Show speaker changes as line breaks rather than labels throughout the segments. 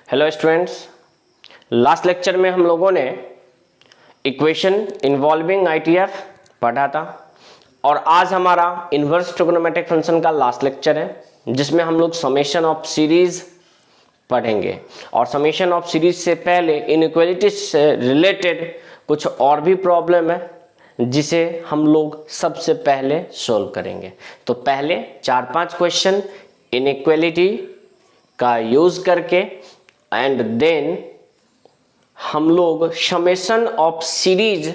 Hello students, last lecture में हम लोगों ने इक्वेशन इन्वॉल्विंग आईटीएफ पढ़ा था और आज हमारा इन्वर्स ट्रिग्नोमेट्रिक फंक्शन का लास्ट लेक्चर है जिसमें हम लोग समेशन ऑफ सीरीज पढ़ेंगे। और समेशन ऑफ सीरीज से पहले इनइक्वालिटी से रिलेटेड कुछ और भी प्रॉब्लम है जिसे हम लोग सबसे पहले सोल्व करेंगे। तो पहले 4-5 क्वेश्चन इनइक्वालिटी का यूज करके एंड देन हम लोग समेशन ऑफ सीरीज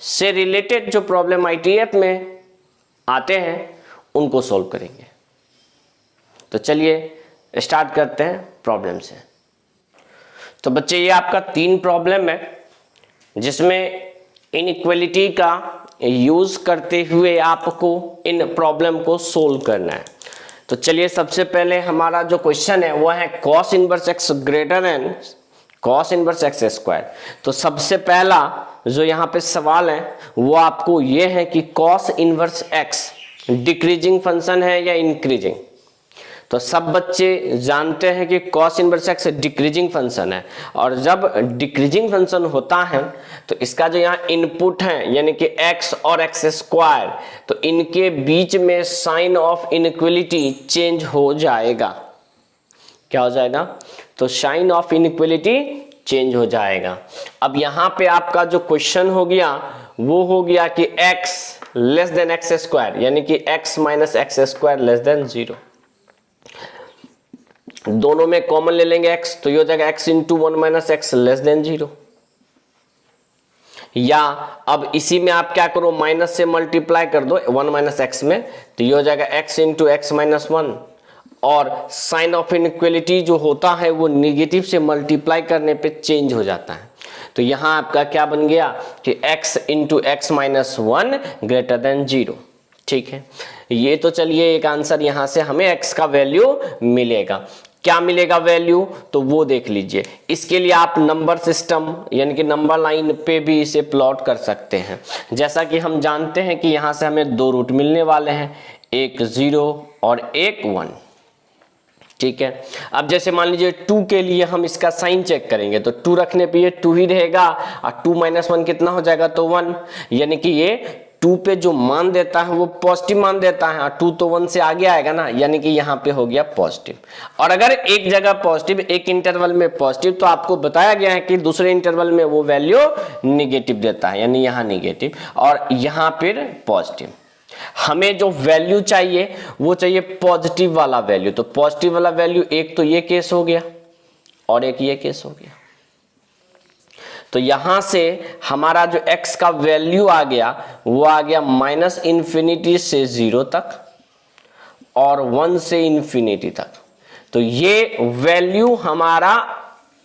से रिलेटेड जो प्रॉब्लम आईटीएफ में आते हैं उनको सोल्व करेंगे। तो चलिए स्टार्ट करते हैं प्रॉब्लम से। तो बच्चे ये आपका 3 प्रॉब्लम है जिसमें इनइक्वालिटी का यूज करते हुए आपको इन प्रॉब्लम को सोल्व करना है। तो चलिए सबसे पहले हमारा जो क्वेश्चन है वो है cos inverse x greater than cos inverse x square. तो सबसे पहला जो यहाँ पे सवाल है वो आपको ये है कि cos inverse x decreasing function है या इंक्रीजिंग। तो सब बच्चे जानते हैं कि cos inverse x decreasing function है और जब डिक्रीजिंग फंक्शन होता है तो इसका जो यहाँ इनपुट है यानी कि x और x स्क्वायर, तो इनके बीच में साइन ऑफ इनइक्वालिटी चेंज हो जाएगा। क्या हो जाएगा? तो साइन ऑफ इनइक्वालिटी चेंज हो जाएगा। अब यहाँ पे आपका जो क्वेश्चन हो गया वो हो गया कि x less than x square यानी कि x minus x square less than 0। दोनों में कॉमन ले लेंगे x, तो ये हो जाएगा x into 1 minus x less than 0। या अब इसी में आप क्या करो, माइनस से मल्टीप्लाई कर दो 1 माइनस एक्स में, तो ये हो जाएगा x इंटू एक्स माइनस 1। और साइन ऑफ इनइक्वालिटी जो होता है वो निगेटिव से मल्टीप्लाई करने पे चेंज हो जाता है। तो यहां आपका क्या बन गया कि x into x minus 1 greater than 0। ठीक है, ये तो चलिए एक आंसर यहां से हमें x का वैल्यू मिलेगा। क्या मिलेगा वैल्यू तो वो देख लीजिए। इसके लिए आप नंबर सिस्टम यानी कि नंबर लाइन पे भी इसे प्लॉट कर सकते हैं। जैसा कि हम जानते हैं कि यहां से हमें 2 रूट मिलने वाले हैं, एक 0 और एक 1। ठीक है, अब जैसे मान लीजिए 2 के लिए हम इसका साइन चेक करेंगे तो 2 रखने पे ये 2 ही रहेगा और 2 माइनस 1 कितना हो जाएगा तो 1, यानी कि ये 2 पे जो मान देता है वो पॉजिटिव मान देता है और 2 तो 1 से आगे आएगा ना, यानी कि यहाँ पे हो गया पॉजिटिव। और अगर एक जगह पॉजिटिव एक इंटरवल में पॉजिटिव तो आपको बताया गया है कि दूसरे इंटरवल में वो वैल्यू निगेटिव देता है, यानी यहाँ निगेटिव और यहाँ फिर पॉजिटिव। हमें जो वैल्यू चाहिए वो चाहिए पॉजिटिव वाला वैल्यू। तो पॉजिटिव वाला वैल्यू एक तो ये केस हो गया और एक ये केस हो गया। तो यहां से हमारा जो x का वैल्यू आ गया वो आ गया माइनस इंफिनिटी से 0 तक और 1 से इंफिनिटी तक। तो ये वैल्यू हमारा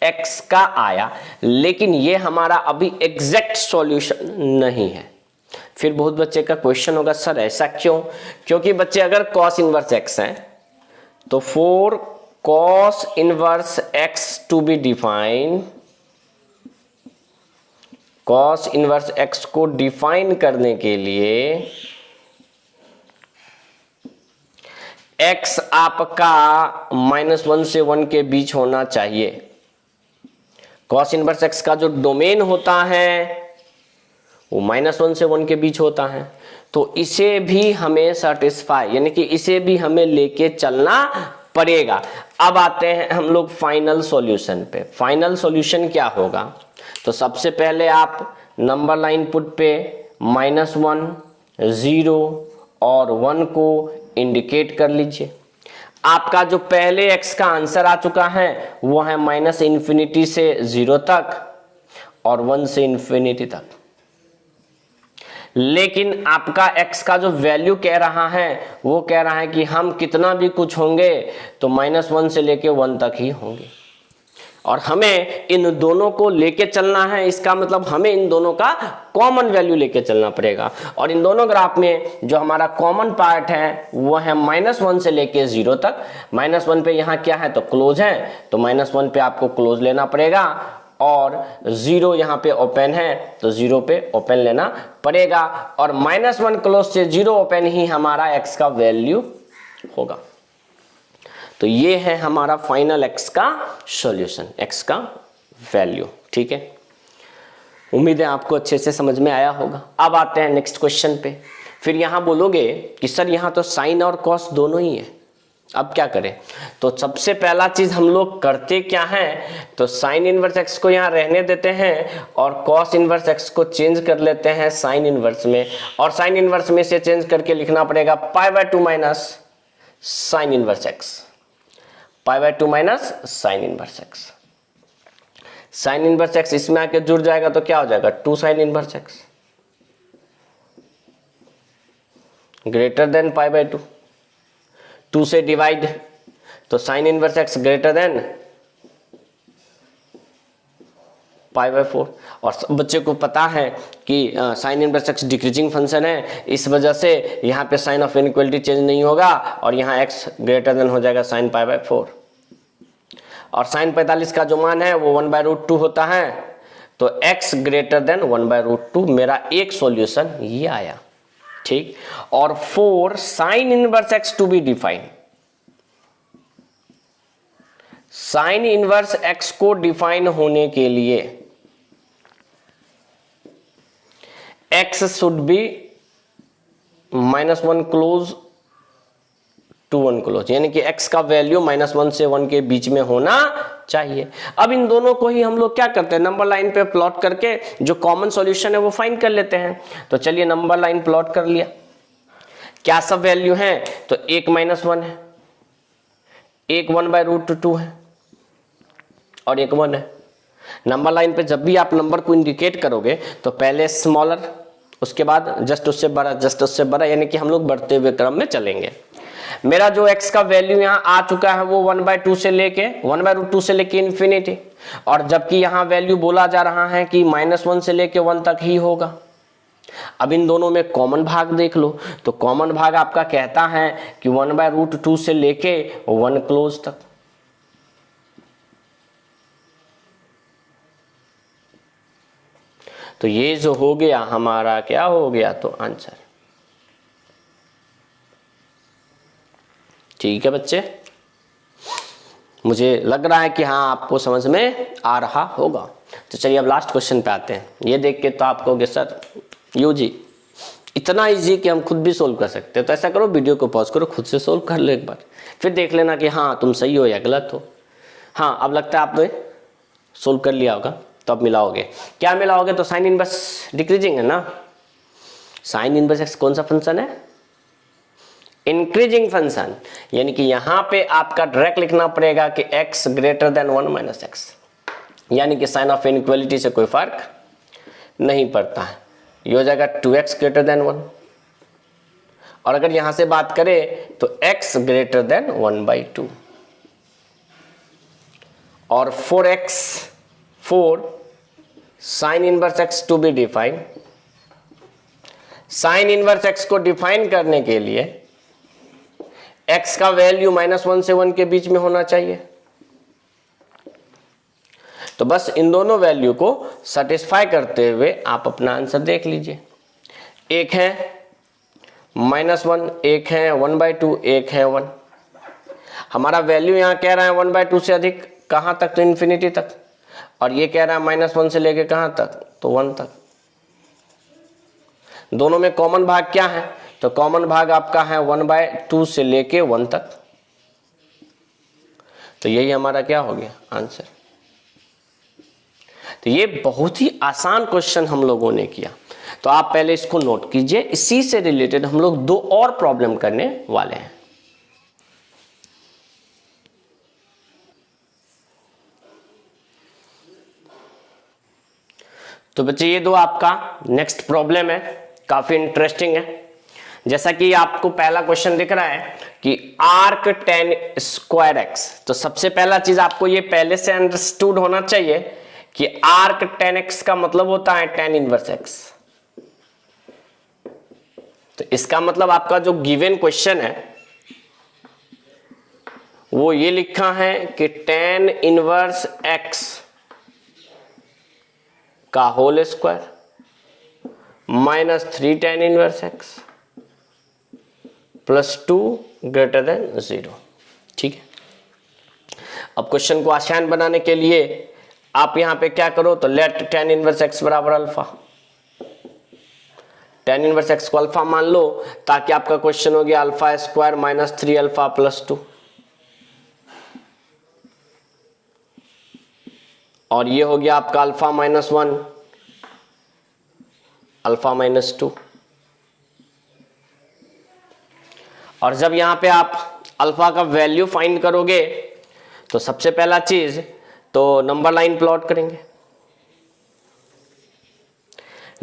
x का आया, लेकिन ये हमारा अभी एग्जैक्ट सॉल्यूशन नहीं है। फिर बहुत बच्चे का क्वेश्चन होगा सर ऐसा क्यों? क्योंकि बच्चे अगर cos इनवर्स x है तो for cos inverse x to be defined, cos inverse x को डिफाइन करने के लिए x आपका -1 से 1 के बीच होना चाहिए। cos इनवर्स x का जो डोमेन होता है वो -1 से 1 के बीच होता है। तो इसे भी हमें सेटिस्फाई यानी कि इसे भी हमें लेके चलना पड़ेगा। अब आते हैं हम लोग फाइनल सॉल्यूशन पे। फाइनल सॉल्यूशन क्या होगा? तो सबसे पहले आप नंबर लाइन पुट पे -1, 0 और 1 को इंडिकेट कर लीजिए। आपका जो पहले x का आंसर आ चुका है वो है माइनस इंफिनिटी से 0 तक और 1 से इंफिनिटी तक। लेकिन आपका x का जो वैल्यू कह रहा है वो कह रहा है कि हम कितना भी कुछ होंगे तो -1 से लेके 1 तक ही होंगे और हमें इन दोनों को लेके चलना है। इसका मतलब हमें इन दोनों का कॉमन वैल्यू लेके चलना पड़ेगा और इन दोनों ग्राफ में जो हमारा कॉमन पार्ट है वो है -1 से लेके 0 तक। -1 पे यहाँ क्या है तो क्लोज है, तो -1 पे आपको क्लोज लेना पड़ेगा और 0 यहाँ पे ओपन है तो 0 पे ओपन लेना पड़ेगा और -1 क्लोज से 0 ओपन ही हमारा x का वैल्यू होगा। तो ये है हमारा फाइनल x का सॉल्यूशन, x का वैल्यू। ठीक है, उम्मीद है आपको अच्छे से समझ में आया होगा। अब आते हैं नेक्स्ट क्वेश्चन पे। फिर यहाँ बोलोगे कि सर यहाँ तो साइन और कॉस दोनों ही है, अब क्या करें? तो सबसे पहला चीज हम लोग करते क्या है, तो साइन इनवर्स एक्स को यहाँ रहने देते हैं और कॉस इनवर्स एक्स को चेंज कर लेते हैं साइन इनवर्स में, और साइन इनवर्स में से चेंज करके लिखना पड़ेगा π/2 minus sine inverse x, π/2 minus sine inverse x. Sine inverse x इसमें आके जुड़ जाएगा तो क्या हो जाएगा, 2 sine inverse x greater than π/2, 2 से डिवाइड तो sine inverse x greater than π/4। और सब बच्चे को पता है कि sine inverse x decreasing function है, इस वजह से यहाँ पे साइन ऑफ इनइक्वालिटी चेंज नहीं होगा और यहाँ x ग्रेटर देन हो जाएगा साइन π/4। और साइन 45 का जो मान है वो 1/√2 होता है, तो x ग्रेटर देन 1/√2 मेरा एक सॉल्यूशन ये आया। ठीक, और 4 sine inverse x to be define, sine inverse x को डिफाइन होने के लिए x should be -1 close to 1 close, यानी कि x का वैल्यू -1 से 1 के बीच में होना चाहिए। अब इन दोनों को ही हम लोग क्या करते हैं, नंबर लाइन पे प्लॉट करके जो कॉमन सॉल्यूशन है वो फाइंड कर लेते हैं। तो चलिए नंबर लाइन प्लॉट कर लिया, क्या सब वैल्यू है, तो एक -1 है, एक 1/√2 है और एक 1 है। नंबर लाइन पे जब भी आप नंबर को इंडिकेट करोगे तो पहले स्मॉलर, उसके बाद जस्ट उससे बड़ा, जस्ट उससे बड़ा, यानी कि हम लोग बढ़ते हुए क्रम में चलेंगे। मेरा जो x का वैल्यू यहाँ आ चुका है वो 1/2 से लेके 1/√2 से लेके इन्फिनिटी, और जबकि यहाँ वैल्यू बोला जा रहा है कि -1 से लेके 1 तक ही होगा। अब इन दोनों में कॉमन भाग देख लो, तो कॉमन भाग आपका कहता है कि 1/√2 से लेके 1 क्लोज तक। तो ये जो हो गया हमारा क्या हो गया, तो आंसर। ठीक है बच्चे, मुझे लग रहा है कि हाँ आपको समझ में आ रहा होगा। तो चलिए अब लास्ट क्वेश्चन पे आते हैं। ये देख के तो आप कहोगे सर यू जी इतना इजी कि हम खुद भी सोल्व कर सकते हैं। तो ऐसा करो, वीडियो को पॉज करो, खुद से सोल्व कर लो एक बार, फिर देख लेना कि हाँ तुम सही हो या गलत हो। हाँ अब लगता है आपने सोल्व कर लिया होगा, तो अब मिलाओगे, क्या मिलाओगे, तो साइन इनवर्स डिक्रीजिंग है ना। साइन इनवर्स एक्स कौन सा फंक्शन है, इंक्रीजिंग फंक्शन, यानी कि यहां पे आपका डायरेक्ट लिखना पड़ेगा कि x greater then 1 minus x, यानी कि साइन ऑफ इनइक्वालिटी से कोई फर्क नहीं पड़ता है। ये हो जाएगा 2x ग्रेटर देन 1, और अगर यहां से बात करें तो x ग्रेटर देन 1/2, और 4 sine inverse x to be define. Sine inverse x को डिफाइन करने के लिए x का वैल्यू -1 से 1 के बीच में होना चाहिए। तो बस इन दोनों वैल्यू को सेटिस्फाई करते हुए आप अपना आंसर देख लीजिए। एक है -1, एक है 1/2, एक है 1। हमारा वैल्यू यहां कह रहा है 1/2 से अधिक, कहां तक, तो इन्फिनिटी तक, और ये कह रहा है -1 से लेके कहां तक, तो 1 तक। दोनों में कॉमन भाग क्या है, तो कॉमन भाग आपका है 1/2 से लेके 1 तक। तो यही हमारा क्या हो गया आंसर। तो ये बहुत ही आसान क्वेश्चन हम लोगों ने किया, तो आप पहले इसको नोट कीजिए। इसी से रिलेटेड हम लोग 2 और प्रॉब्लम करने वाले हैं। तो बच्चे ये 2 आपका नेक्स्ट प्रॉब्लम है, काफी इंटरेस्टिंग है। जैसा कि आपको पहला क्वेश्चन दिख रहा है कि आर्क tan स्क्वायर एक्स, तो सबसे पहला चीज आपको ये पहले से अंडरस्टूड होना चाहिए कि आर्क tan x का मतलब होता है tan इनवर्स x। तो इसका मतलब आपका जो गिवन क्वेश्चन है वो ये लिखा है कि tan इनवर्स x का whole square -3 tan inverse x +2 greater than 0। ठीक है, अब क्वेश्चन को आसान बनाने के लिए आप यहां पे क्या करो, तो लेट tan इनवर्स x बराबर अल्फा, tan इनवर्स x को अल्फा मान लो, ताकि आपका क्वेश्चन हो गया alpha square minus 3 alpha plus 2, और ये हो गया आपका अल्फा माइनस 1 अल्फा माइनस 2। और जब यहां पे आप अल्फा का वैल्यू फाइंड करोगे तो सबसे पहला चीज तो नंबर लाइन प्लॉट करेंगे।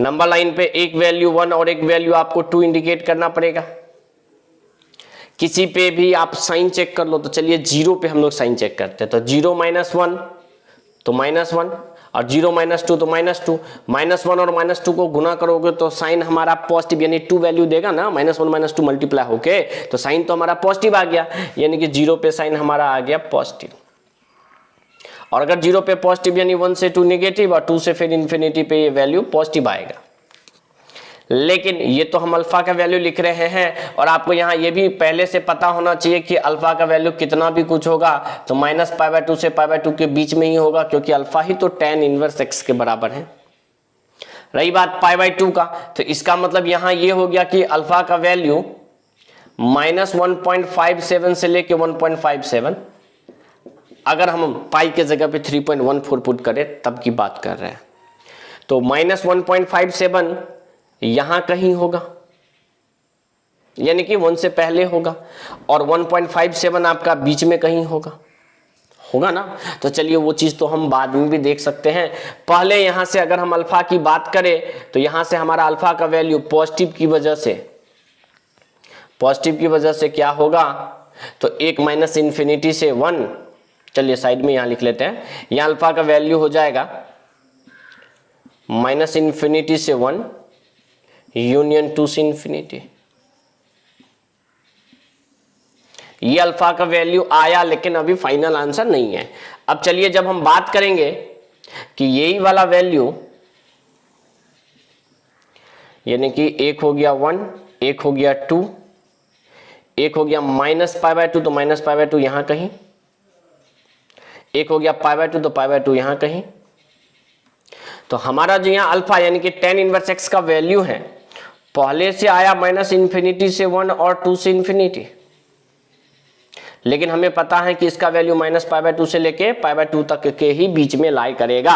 नंबर लाइन पे एक वैल्यू 1 और एक वैल्यू आपको 2 इंडिकेट करना पड़ेगा। किसी पे भी आप साइन चेक कर लो, तो चलिए 0 पे हम लोग साइन चेक करते हैं, तो 0 माइनस 1 तो माइनस 1, और 0 माइनस 2 तो माइनस 2, माइनस 1 और माइनस 2 को गुना करोगे तो साइन हमारा पॉजिटिव यानी 2 वैल्यू देगा ना, माइनस 1 माइनस 2 मल्टीप्लाई होके, तो साइन तो हमारा पॉजिटिव आ गया, यानी कि 0 पे साइन हमारा आ गया पॉजिटिव। और अगर 0 पे पॉजिटिव यानी 1 से 2 नेगेटिव, और 2 से फिर इन्फिनिटी पे ये वैल्यू पॉजिटिव आएगा। लेकिन ये तो हम अल्फा का वैल्यू लिख रहे हैं, और आपको यहाँ ये भी पहले से पता होना चाहिए कि अल्फा का वैल्यू कितना भी कुछ होगा तो माइनस π/2 से π/2 के बीच में ही होगा, क्योंकि अल्फा ही तो tan इनवर्स x के बराबर है। रही बात π/2 का, तो इसका मतलब यहाँ ये हो गया कि अल्फा का वैल्यू माइनस 1.57 से लेके 1.57, अगर हम पाई के जगह पे 3.14 पुट करें तब की बात कर रहे हैं, तो माइनस 1.57 यहां कहीं होगा, यानी कि 1 से पहले होगा, और 1.57 आपका बीच में कहीं होगा ना। तो चलिए वो चीज तो हम बाद में भी देख सकते हैं। पहले यहां से अगर हम अल्फा की बात करें तो यहां से हमारा अल्फा का वैल्यू पॉजिटिव की वजह से क्या होगा, तो 1 माइनस इन्फिनिटी से 1, चलिए साइड में यहां लिख लेते हैं, यहां अल्फा का वैल्यू हो जाएगा माइनस इन्फिनिटी से 1 यूनियन 2 से इन्फिनिटी। ये अल्फा का वैल्यू आया, लेकिन अभी फाइनल आंसर नहीं है। अब चलिए जब हम बात करेंगे कि यही वाला वैल्यू, यानी कि एक हो गया 1, एक हो गया 2, एक हो गया माइनस π/2 तो माइनस π/2 यहां कहीं, एक हो गया π/2 तो π/2 यहां कहीं, तो हमारा जो यहां अल्फा यानी कि tan इनवर्स x का वैल्यू है पहले से आया माइनस इन्फिनिटी से 1 और 2 से इन्फिनिटी, लेकिन हमें पता है कि इसका वैल्यू माइनस π/2 से लेके π/2 तक के ही बीच में लाई करेगा।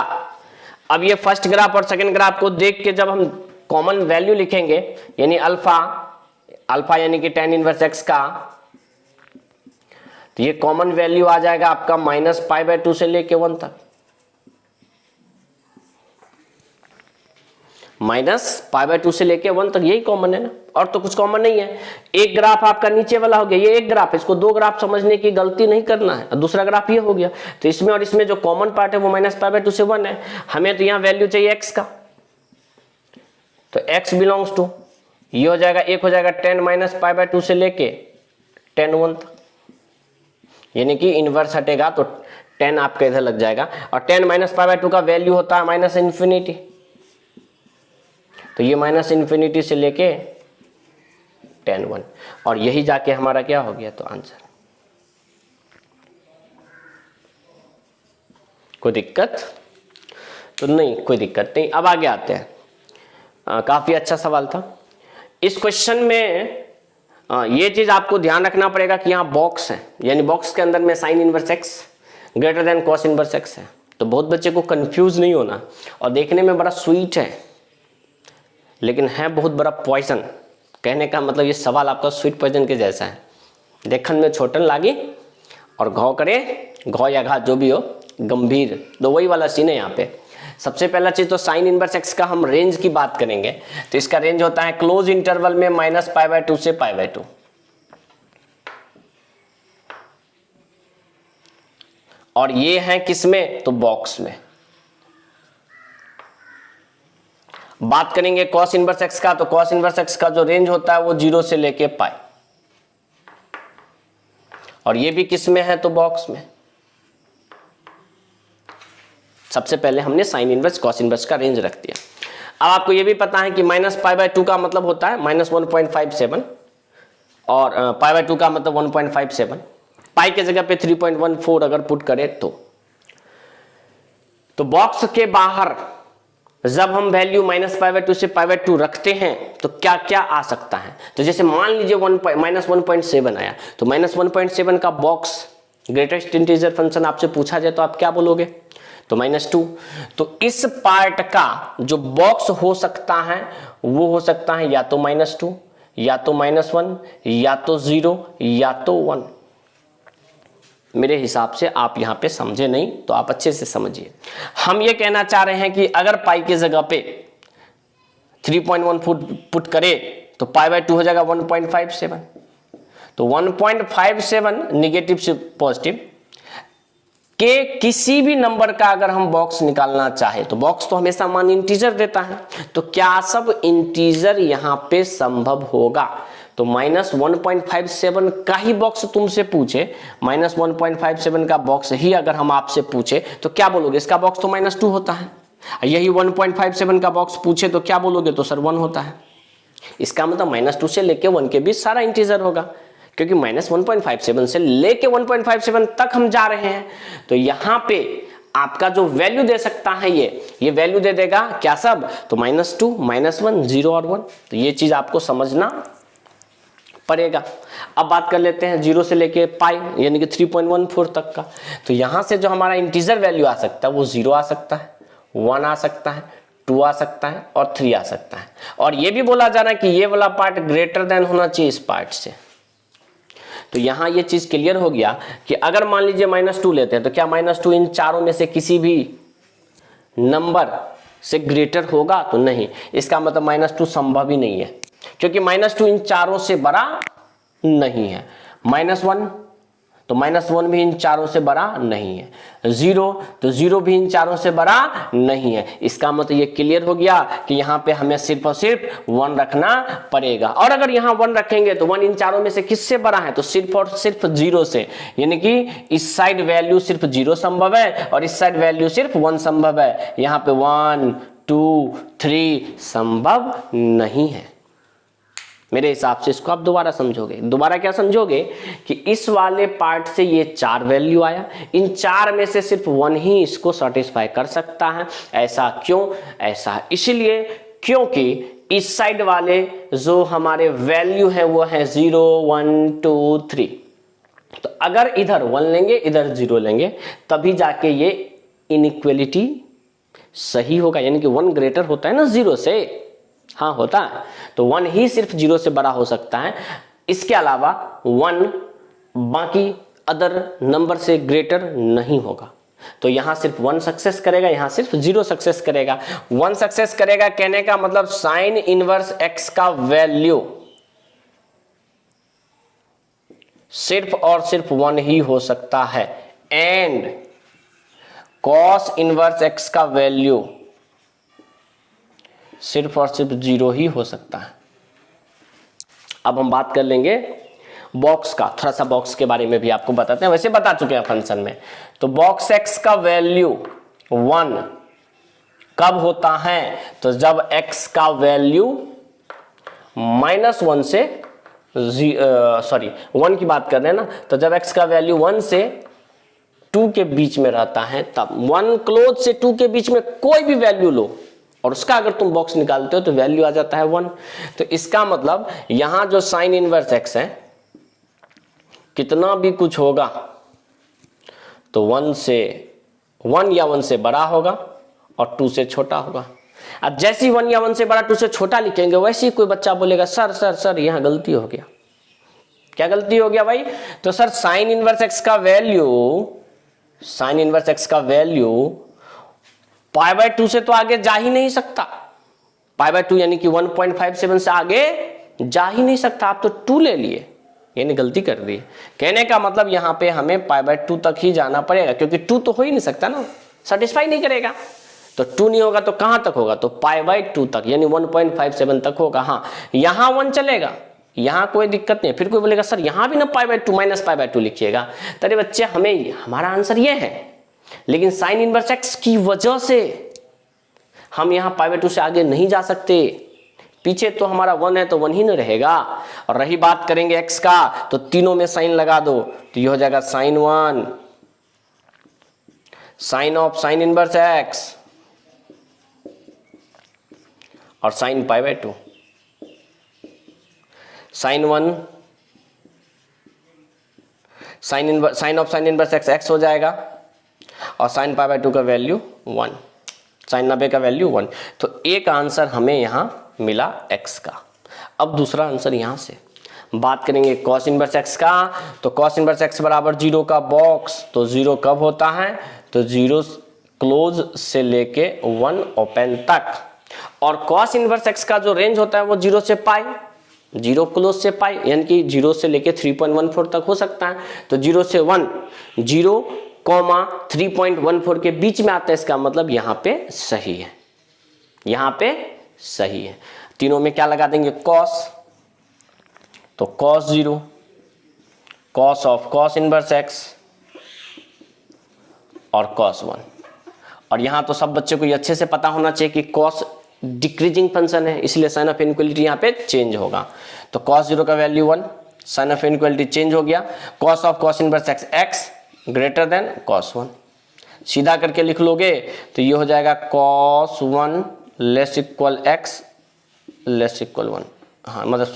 अब ये फर्स्ट ग्राफ और सेकंड ग्राफ को देख के जब हम कॉमन वैल्यू लिखेंगे, यानी अल्फा यानी कि tan इनवर्स x का, तो ये कॉमन वैल्यू आ जाएगा आपका माइनस π/2 से लेके 1 तक, माइनस π/2 से लेके 1 तक, यही कॉमन है ना, और तो कुछ कॉमन नहीं है। एक ग्राफ आपका नीचे वाला हो गया, ये एक ग्राफ, इसको 2 ग्राफ समझने की गलती नहीं करना है, और दूसरा ग्राफ ये हो गया, तो इसमें और इसमें जो कॉमन पार्ट है वो माइनस π/2 से 1 है। हमें तो यहाँ वैल्यू चाहिए x का, तो x बिलोंग्स टू, ये हो जाएगा, एक हो जाएगा tan माइनस π/2 से लेके tan 1 तक, यानी कि इनवर्स हटेगा तो tan आपका इधर लग जाएगा, और tan माइनस π/2 का वैल्यू होता है माइनस इन्फिनिटी, तो ये माइनस इन्फिनिटी से लेके tan 1, और यही जाके हमारा क्या हो गया, तो आंसर। कोई दिक्कत तो नहीं, कोई दिक्कत नहीं। अब आगे आते हैं, काफी अच्छा सवाल था। इस क्वेश्चन में ये चीज आपको ध्यान रखना पड़ेगा कि यहाँ बॉक्स है, यानी बॉक्स के अंदर में sign inverse x greater then cos inverse x है, तो बहुत बच्चे को कंफ्यूज नहीं होना, और देखने में बड़ा स्वीट है लेकिन है बहुत बड़ा पॉइजन। कहने का मतलब ये सवाल आपका स्वीट पॉइजन के जैसा है, देखने में छोटन लागी और घाव करे, घाव या घात जो भी हो गंभीर, तो वही वाला सीन है यहाँ पे। सबसे पहला चीज तो साइन इनवर्स x का हम रेंज की बात करेंगे, तो इसका रेंज होता है क्लोज इंटरवल में माइनस π/2 से π/2, और ये है किसमें, तो बॉक्स में। बात करेंगे कॉस इनवर्स x का, तो कॉस इनवर्स x का जो रेंज होता है वो 0 से लेके π, और ये भी किस में है, तो बॉक्स में। सबसे पहले हमने साइन इनवर्स कॉस इनवर्स का रेंज रख दिया। अब आपको ये भी पता है कि माइनस π/2 का मतलब होता है माइनस 1.57, और π/2 का मतलब 1.57, पाई के जगह पे 3.14 अगर पुट करें तो बॉक्स के बाहर जब हम वैल्यू -π/2 से π/2 रखते हैं तो क्या क्या आ सकता है। तो जैसे मान लीजिए -1.7 आया, तो -1.7 का बॉक्स ग्रेटेस्ट इंटीजर फंक्शन आपसे पूछा जाए तो आप क्या बोलोगे, तो -2। तो इस पार्ट का जो बॉक्स हो सकता है वो हो सकता है या तो -2 या तो -1 या तो 0 या तो 1। मेरे हिसाब से आप यहां पे समझे नहीं तो आप अच्छे से समझिए। हम ये कहना चाह रहे हैं कि अगर पाई की जगह पे 3.1 पुट करे तो π/2 हो जाएगा 1.57। तो 1.57 निगेटिव से पॉजिटिव के किसी भी नंबर का अगर हम बॉक्स निकालना चाहे तो बॉक्स तो हमेशा मान इंटीजर देता है, तो क्या सब इंटीजर यहां पे संभव होगा। तो -1.57 का ही बॉक्स तुमसे पूछे, -1.57 का बॉक्स ही अगर हम आपसे पूछे तो क्या बोलोगे, इसका बॉक्स तो -2 होता है। यही 1.57 का बॉक्स पूछे तो क्या बोलोगे, तो सर 1 होता है। इसका मतलब -2 से लेके 1 के बीच सारा इंटीजर होगा, क्योंकि -1.57 से लेके 1.57 तक हम जा रहे हैं। तो यहां पे आपका जो वैल्यू दे सकता है ये वैल्यू दे देगा क्या सब, तो -2, -1, 0 और 1। तो ये चीज आपको समझना पड़ेगा। अब बात कर लेते हैं 0 से लेके पाई यानी कि 3.14 तक का। तो यहां से जो हमारा इंटीजर वैल्यू आ सकता है वो 0 आ सकता है, 1 आ सकता है, 2 आ सकता है और 3 आ सकता है। और ये भी बोला जा रहा है कि ये वाला पार्ट ग्रेटर देन होना चाहिए इस पार्ट से। तो यहां ये चीज क्लियर हो गया कि अगर मान लीजिए -2 लेते हैं तो क्या -2 इन चारों में से किसी भी नंबर से ग्रेटर होगा, तो नहीं। इसका मतलब -2 संभव ही नहीं है, क्योंकि -2 इन चारों से बड़ा नहीं है। -1 तो -1 भी इन चारों से बड़ा नहीं है, 0 तो 0 भी इन चारों से बड़ा नहीं है। इसका मतलब ये क्लियर हो गया कि यहाँ पे हमें सिर्फ और सिर्फ 1 रखना पड़ेगा। और अगर यहाँ 1 रखेंगे तो 1 इन चारों में से किससे बड़ा है, तो सिर्फ और सिर्फ 0 से, यानी कि इस साइड वैल्यू सिर्फ 0 संभव है और इस साइड वैल्यू सिर्फ 1 संभव है। यहाँ पे 1, 2, 3 संभव नहीं है। मेरे हिसाब से इसको आप दोबारा समझोगे। दोबारा क्या समझोगे कि इस वाले पार्ट से ये 4 वैल्यू आया, इन 4 में से सिर्फ 1 ही इसको सेटिस्फाई कर सकता है। ऐसा क्यों? ऐसा इसलिए क्योंकि इस साइड वाले जो हमारे वैल्यू है वो है 0, 1, 2, 3। तो अगर इधर 1 लेंगे इधर 0 लेंगे तभी जाके ये इनइक्वलिटी सही होगा, यानी कि 1 ग्रेटर होता है ना 0 से, हाँ होता है। तो 1 ही सिर्फ 0 से बड़ा हो सकता है, इसके अलावा 1 बाकी अदर नंबर से ग्रेटर नहीं होगा। तो यहां सिर्फ 1 सक्सेस करेगा, यहां सिर्फ 0 सक्सेस करेगा। 1 सक्सेस करेगा कहने का मतलब साइन इनवर्स x का वैल्यू सिर्फ और सिर्फ 1 ही हो सकता है, एंड कॉस इनवर्स x का वैल्यू सिर्फ और सिर्फ 0 ही हो सकता है। अब हम बात कर लेंगे बॉक्स का, थोड़ा सा बॉक्स के बारे में भी आपको बताते हैं, वैसे बता चुके हैं फंक्शन में। तो बॉक्स x का वैल्यू 1 कब होता है, तो जब x का वैल्यू -1 से 1 की बात कर रहे हैं ना, तो जब x का वैल्यू 1 से 2 के बीच में रहता है तब। 1 क्लोज से 2 के बीच में कोई भी वैल्यू लो और उसका अगर तुम बॉक्स निकालते हो तो वैल्यू आ जाता है 1। तो इसका मतलब यहां जो साइन इनवर्स x है कितना भी कुछ होगा तो 1 या 1 से बड़ा होगा और 2 से छोटा होगा। अब जैसे ही 1 या 1 से बड़ा 2 से छोटा लिखेंगे वैसे ही कोई बच्चा बोलेगा सर यहां गलती हो गया। क्या गलती हो गया भाई, तो सर साइन इनवर्स x का वैल्यू π/2 से तो आगे जा ही नहीं सकता। π/2 यानी कि 1.57 से आगे जा ही नहीं सकता। आप तो 2 ले लिए, यानी गलती कर दी। कहने का मतलब यहाँ पे हमें π/2 तक ही जाना पड़ेगा, क्योंकि 2 तो हो ही नहीं सकता ना, सेटिस्फाई नहीं करेगा। तो 2 नहीं होगा तो कहां तक होगा, तो π/2 तक, यानी 1.57 तक होगा। हाँ यहां 1 चलेगा, यहां कोई दिक्कत नहीं। फिर कोई बोलेगा सर यहां भी ना -π/2 लिखिएगा। अरे बच्चे हमारा आंसर ये है, लेकिन साइन इनवर्स x की वजह से हम यहां π/2 से आगे नहीं जा सकते, पीछे तो हमारा 1 है तो 1 ही न रहेगा। और रही बात करेंगे x का, तो तीनों में साइन लगा दो, तो ये हो जाएगा sine 1 sign of sine inverse x और sine pi by 2, sine 1 sign of sine inverse x हो जाएगा और साइन पाई बाय 2 का वैल्यू 1, साइन 90 का वैल्यू 1। तो एक आंसर हमें यहां मिला x का। अब दूसरा आंसर यहां से बात करेंगे cos इनवर्स x का, तो cos इनवर्स x बराबर 0 का बॉक्स, तो 0 कब होता है, तो 0 क्लोज से लेके 1 ओपन तक। और cos इनवर्स x का जो रेंज होता है वो 0 से पाई, 0 क्लोज से पाई, यानी कि 0 से लेके 3.14 तक हो सकता है। तो 0 से 1 0, 3.14 के बीच में आता है, इसका मतलब यहाँ पे सही है, यहाँ पे सही है। तीनों में क्या लगा देंगे cos, तो cos 0 cos of cos inverse x और cos 1। और यहाँ तो सब बच्चे को ये अच्छे से पता होना चाहिए कि cos डिक्रीजिंग फंक्शन है, इसलिए साइन ऑफ इनइक्वालिटी यहाँ पे चेंज होगा। तो cos 0 का value 1, sign of inequality change हो गया। cos of cos inverse x x greater than cos 1, सीधा करके लिख लोगे तो ये हो जाएगा cos 1 less equal x less equal 1, हाँ मतलब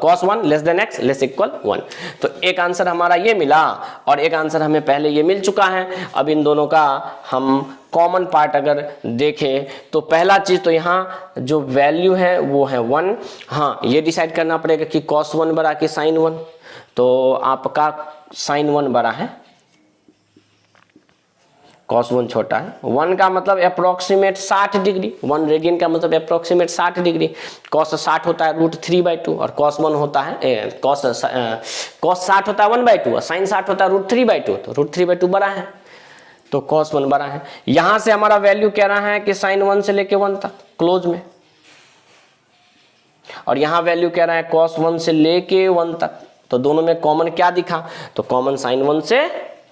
cos 1 less than x less equal 1। तो एक आंसर हमारा ये मिला और एक आंसर हमें पहले ये मिल चुका है। अब इन दोनों का हम कॉमन पार्ट अगर देखें तो पहला चीज तो यहाँ जो वैल्यू है वो है 1। हाँ ये डिसाइड करना पड़ेगा कि cos 1 बड़ा कि sin 1, तो आपका sin 1 बड़ा है, cos 1 छोटा है। 1 का मतलब अप्रोक्सीमेट 60 डिग्री, 1 रेडियन का मतलब अप्रोक्सीमेट 60 डिग्री। cos 60 होता है √3/2 और cos 1 होता है cos 60 होता है 1/2 और sin 60 होता है √3/2, तो √3/2 बड़ा है, तो cos 1 बड़ा है। यहां से हमारा वैल्यू कह रहा है कि sin 1 से लेके 1 तक क्लोज में, और यहां वैल्यू कह रहा है cos 1 से लेके 1 तक। तो दोनों में कॉमन क्या दिखा, तो कॉमन sin 1 से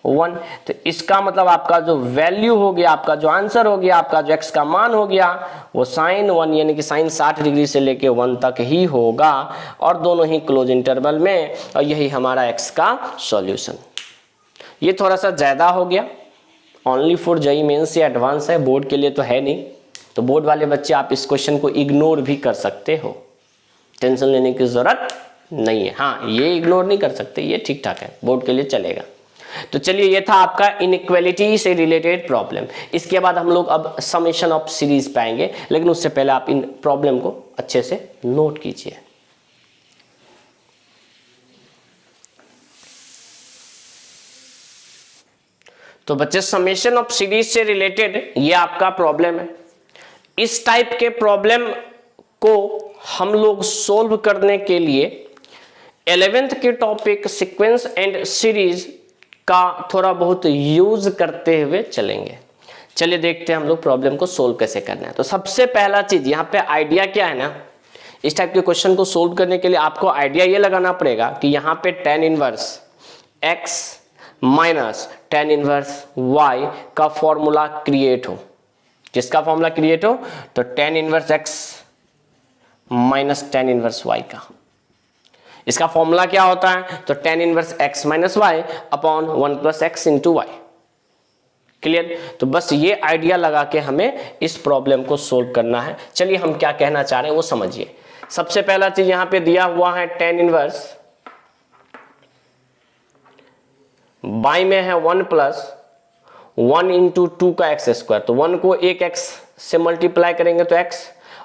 1। तो इसका मतलब आपका जो वैल्यू हो गया, आपका जो आंसर हो गया, आपका जो x का मान हो गया वो sin 1 यानी कि sin 60 डिग्री से लेके 1 तक ही होगा, और दोनों ही क्लोज इंटरवल में, और यही हमारा x का सॉल्यूशन। ये थोड़ा सा ज्यादा हो गया, ओनली फॉर जेईई मेंस से एडवांस है, बोर्ड के लिए तो है नहीं। तो बोर्ड वाले बच्चे आप इस क्वेश्चन को इग्नोर भी कर सकते हो, टेंशन लेने की जरूरत नहीं है। हाँ ये इग्नोर नहीं कर सकते, ये ठीक ठाक है, बोर्ड के लिए चलेगा। तो चलिए ये था आपका इनइक्वालिटी से रिलेटेड प्रॉब्लम। इसके बाद हम लोग अब समेशन ऑफ सीरीज पाएंगे, लेकिन उससे पहले आप इन प्रॉब्लम को अच्छे से नोट कीजिए। तो बच्चे समेशन ऑफ सीरीज से रिलेटेड ये आपका प्रॉब्लम है। इस टाइप के प्रॉब्लम को हम लोग सोल्व करने के लिए 11th के टॉपिक सीक्वेंस एंड सीरीज का थोड़ा बहुत यूज करते हुए चलेंगे। चलिए देखते हैं हम लोग प्रॉब्लम को सोल्व कैसे करना है। तो सबसे पहला चीज यहाँ पे आइडिया क्या है ना, इस टाइप के क्वेश्चन को सोल्व करने के लिए आपको आइडिया ये लगाना पड़ेगा कि यहाँ पे tan inverse x minus tan inverse y का फॉर्मूला क्रिएट हो। किसका फॉर्मूला क्रिएट हो, तो tan inverse x minus tan inverse y का। इसका फॉर्मूला क्या होता है, तो tan inverse x minus y upon 1 plus x into y. Clear. तो बस ये आइडिया लगा के हमें इस प्रॉब्लम को सोल्व करना है। चलिए हम क्या कहना चाह रहे हैं वो समझिए। सबसे पहला चीज यहां पे दिया हुआ है tan इनवर्स, बाई में है 1 प्लस 1 इंटू 2 का एक्स स्क्वायर। तो 1 को एक x से मल्टीप्लाई करेंगे तो x,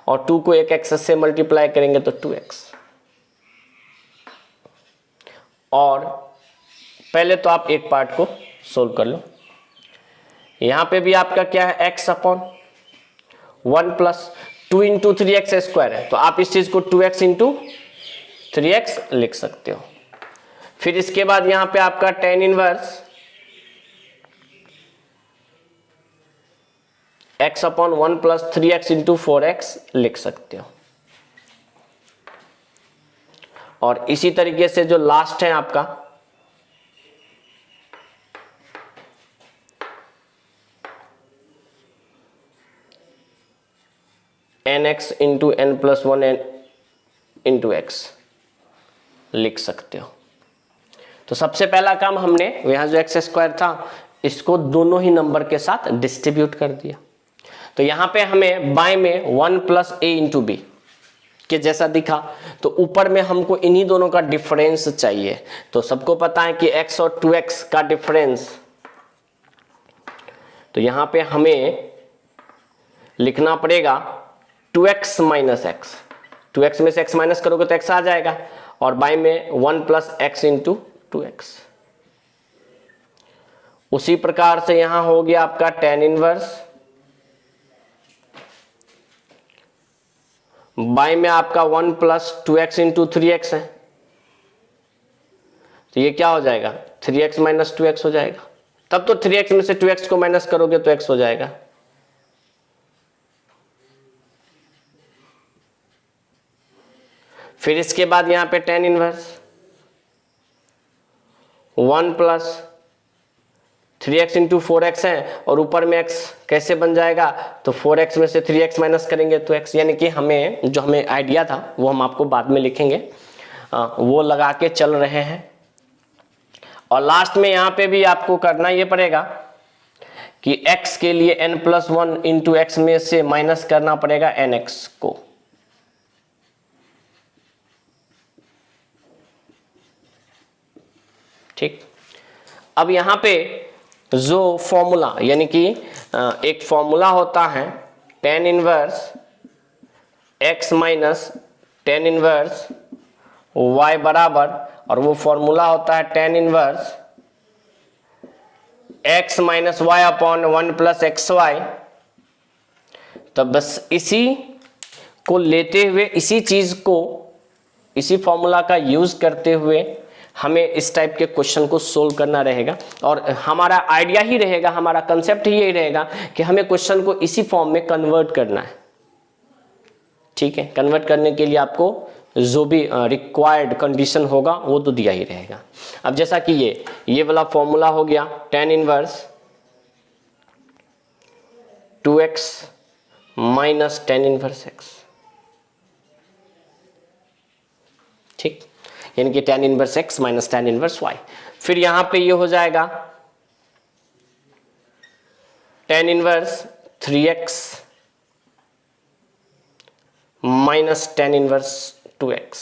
और 2 को एक x से मल्टीप्लाई करेंगे तो 2x। और पहले तो आप एक पार्ट को सोल्व कर लो। यहां पे भी आपका क्या है, x upon 1 plus 2 into 3x square है, तो आप इस चीज को 2x इंटू 3x लिख सकते हो। फिर इसके बाद यहां पे आपका tan inverse x upon 1 plus 3x into 4x लिख सकते हो। और इसी तरीके से जो लास्ट है आपका nx into n plus one n into x लिख सकते हो। तो सबसे पहला काम हमने यहाँ जो एक्स स्क्वायर था इसको दोनों ही नंबर के साथ डिस्ट्रीब्यूट कर दिया। तो यहाँ पे हमें बाएं में 1 प्लस ए इंटू बी के जैसा दिखा, तो ऊपर में हमको इन्हीं दोनों का डिफरेंस चाहिए। तो सबको पता है कि x और 2x का डिफरेंस, तो यहाँ पे हमें लिखना पड़ेगा 2x माइनस एक्स। 2x में से x माइनस करोगे तो x आ जाएगा, और बाएं में 1 प्लस एक्स इंटू 2x। उसी प्रकार से यहां हो गया आपका tan इनवर्स, बाएं में आपका 1 प्लस 2x इंटू 3x है, तो ये क्या हो जाएगा 3x माइनस 2x हो जाएगा। तब तो 3x में से 2x को माइनस करोगे तो x हो जाएगा। फिर इसके बाद यहां पे tan inverse 1 plus 3x into 4x है, और ऊपर में x कैसे बन जाएगा, तो 4x में से 3x माइनस करेंगे तो x, यानी कि हमें आइडिया था वो हम आपको बाद में लिखेंगे, वो लगा के चल रहे हैं। और लास्ट में यहाँ पे भी आपको करना ये पड़ेगा कि x के लिए n प्लस 1 इंटू एक्स में से माइनस करना पड़ेगा nx को। ठीक, अब यहाँ पे जो फॉर्मूला, यानी कि एक फॉर्मूला होता है tan inverse x minus tan inverse y बराबर, और वो फॉर्मूला होता है tan inverse x minus y upon 1 plus x y. तो बस इसी को लेते हुए, इसी चीज को, इसी फॉर्मूला का यूज करते हुए हमें इस टाइप के क्वेश्चन को सोल्व करना रहेगा। और हमारा आइडिया ही रहेगा, हमारा कंसेप्ट ही यही रहेगा कि हमें क्वेश्चन को इसी फॉर्म में कन्वर्ट करना है। ठीक है, कन्वर्ट करने के लिए आपको जो भी रिक्वायर्ड कंडीशन होगा वो तो दिया ही रहेगा। अब जैसा कि ये वाला फॉर्मूला हो गया tan inverse 2x minus tan inverse x। ठीक, यानी कि tan inverse x minus tan inverse y। फिर यहां पे ये हो जाएगा tan inverse 3x minus tan inverse 2x।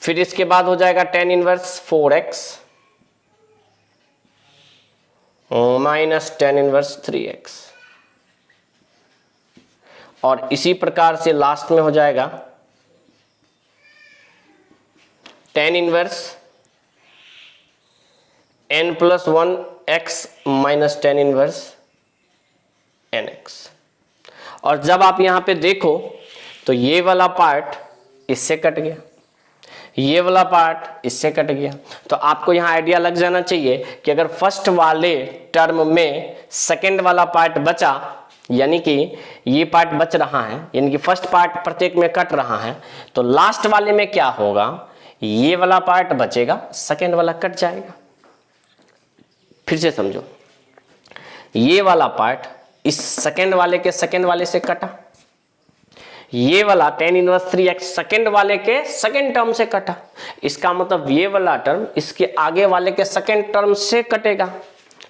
फिर इसके बाद हो जाएगा tan inverse 4x minus tan inverse 3x। और इसी प्रकार से लास्ट में हो जाएगा tan inverse n plus 1 x minus tan inverse nx। और जब आप यहां पे देखो तो ये वाला पार्ट इससे कट गया, ये वाला पार्ट इससे कट गया। तो आपको यहां आइडिया लग जाना चाहिए कि अगर फर्स्ट वाले टर्म में सेकंड वाला पार्ट बचा, यानी कि ये पार्ट बच रहा है, यानी कि फर्स्ट पार्ट प्रत्येक में कट रहा है, तो लास्ट वाले में क्या होगा, ये वाला पार्ट बचेगा, सेकंड वाला कट जाएगा। फिर से समझो, ये वाला पार्ट इस सेकंड वाले के सेकंड वाले से कटा, ये वाला tan इनवर्स 3x सेकंड वाले के सेकंड टर्म से कटा, इसका मतलब ये वाला टर्म इसके आगे वाले के सेकंड टर्म से कटेगा,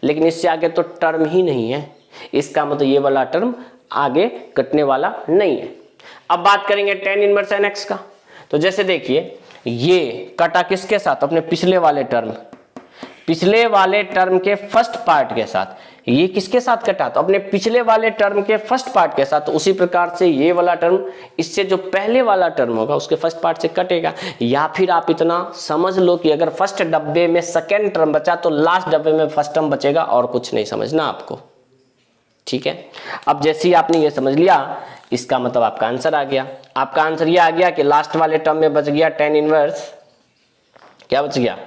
लेकिन इससे आगे तो टर्म ही नहीं है, इसका मतलब ये वाला टर्म आगे कटने वाला नहीं है। अब बात करेंगे tan इनवर्स nx का। तो जैसे देखिए ये कटा किसके साथ, अपने पिछले वाले टर्म के फर्स्ट पार्ट के साथ। ये किसके साथ कटा, तो अपने पिछले वाले टर्म के फर्स्ट पार्ट के साथ। तो उसी प्रकार से ये वाला टर्म इससे जो पहले वाला टर्म होगा उसके फर्स्ट पार्ट से कटेगा। या फिर आप इतना समझ लो कि अगर फर्स्ट डब्बे में सेकेंड टर्म बचा तो लास्ट डब्बे में फर्स्ट टर्म बचेगा, और कुछ नहीं समझना आपको। ठीक है, अब जैसे ही आपने ये समझ लिया, इसका मतलब आपका आंसर आ गया। आपका आंसर ये आ गया कि लास्ट वाले टर्म में बच गया tan इनवर्स, क्या बच गया,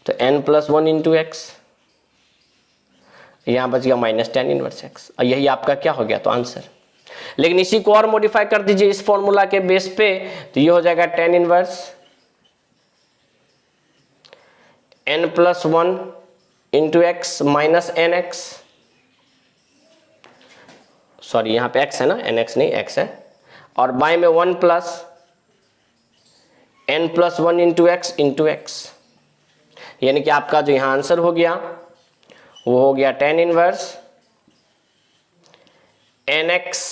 तो n प्लस 1 इंटू एक्स, यहां बच गया माइनस tan इनवर्स x, और यही आपका क्या हो गया, तो आंसर। लेकिन इसी को और मॉडिफाई कर दीजिए इस फॉर्मूला के बेस पे, तो ये हो जाएगा tan inverse n plus 1 into x minus nx। Sorry यहाँ पे x है ना, nx नहीं x है, और बाई में 1 plus n plus 1 into x, यानी कि आपका जो यहाँ आंसर हो गया वो हो गया tan inverse nx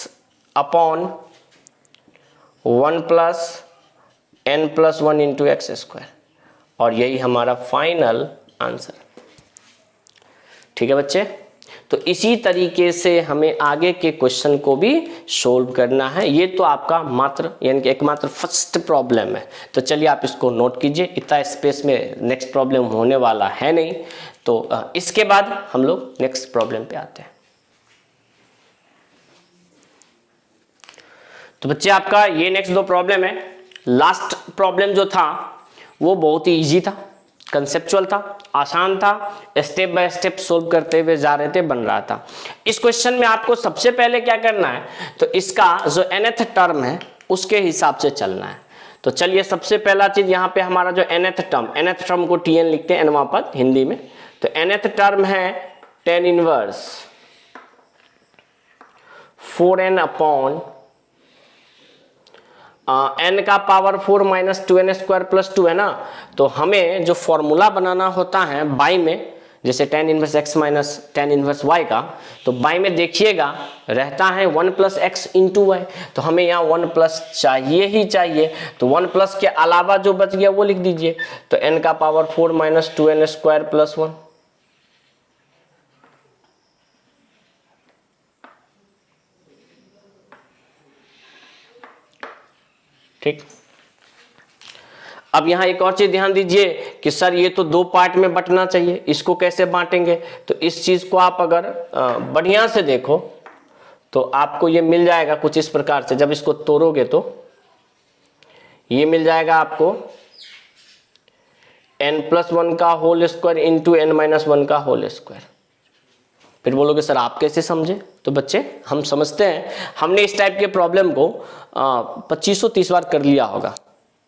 upon 1 plus n plus 1 into x square, और यही हमारा फाइनल आंसर। ठीक है बच्चे, तो इसी तरीके से हमें आगे के क्वेश्चन को भी सोल्व करना है। ये तो आपका मात्र यानी कि एकमात्र फर्स्ट प्रॉब्लम है, तो चलिए आप इसको नोट कीजिए, इतना स्पेस में नेक्स्ट प्रॉब्लम होने वाला है नहीं। तो इसके बाद हम लोग नेक्स्ट प्रॉब्लम पे आते हैं। तो बच्चे आपका ये नेक्स्ट दो प्रॉब्लम है। लास्ट प्रॉब्लम जो था वो बहुत ही इजी था, कंसेप्चुअल था, आसान था, स्टेप बाय स्टेप सोल्व करते हुए जा रहे थे, बन रहा था। इस क्वेश्चन में आपको सबसे पहले क्या करना है, तो इसका जो nth टर्म है उसके हिसाब से चलना है। तो चलिए सबसे पहला चीज यहाँ पे हमारा जो nth टर्म को tn लिखते हैं, nवां पद हिंदी में। तो nth टर्म है tan inverse 4n upon n का power 4 minus 2n square plus 2 है ना। तो हमें जो फॉर्मूला बनाना होता है बाई में, जैसे tan inverse x minus tan inverse y का, तो बाई में देखिएगा रहता है 1 प्लस एक्स इंटू वाई, तो हमें यहाँ 1 प्लस चाहिए ही चाहिए। तो 1 प्लस के अलावा जो बच गया वो लिख दीजिए। तो n का power 4 minus 2n square plus 1। ठीक, अब यहां एक और चीज ध्यान दीजिए कि सर ये तो दो पार्ट में बंटना चाहिए, इसको कैसे बांटेंगे। तो इस चीज को आप अगर बढ़िया से देखो तो आपको ये मिल जाएगा कुछ इस प्रकार से। जब इसको तोड़ोगे तो ये मिल जाएगा आपको n प्लस 1 का whole square into n minus 1 का होल स्क्वायर। फिर बोलोगे सर आप कैसे समझे। तो बच्चे हम समझते हैं, हमने इस टाइप के प्रॉब्लम को 2530 बार कर लिया होगा,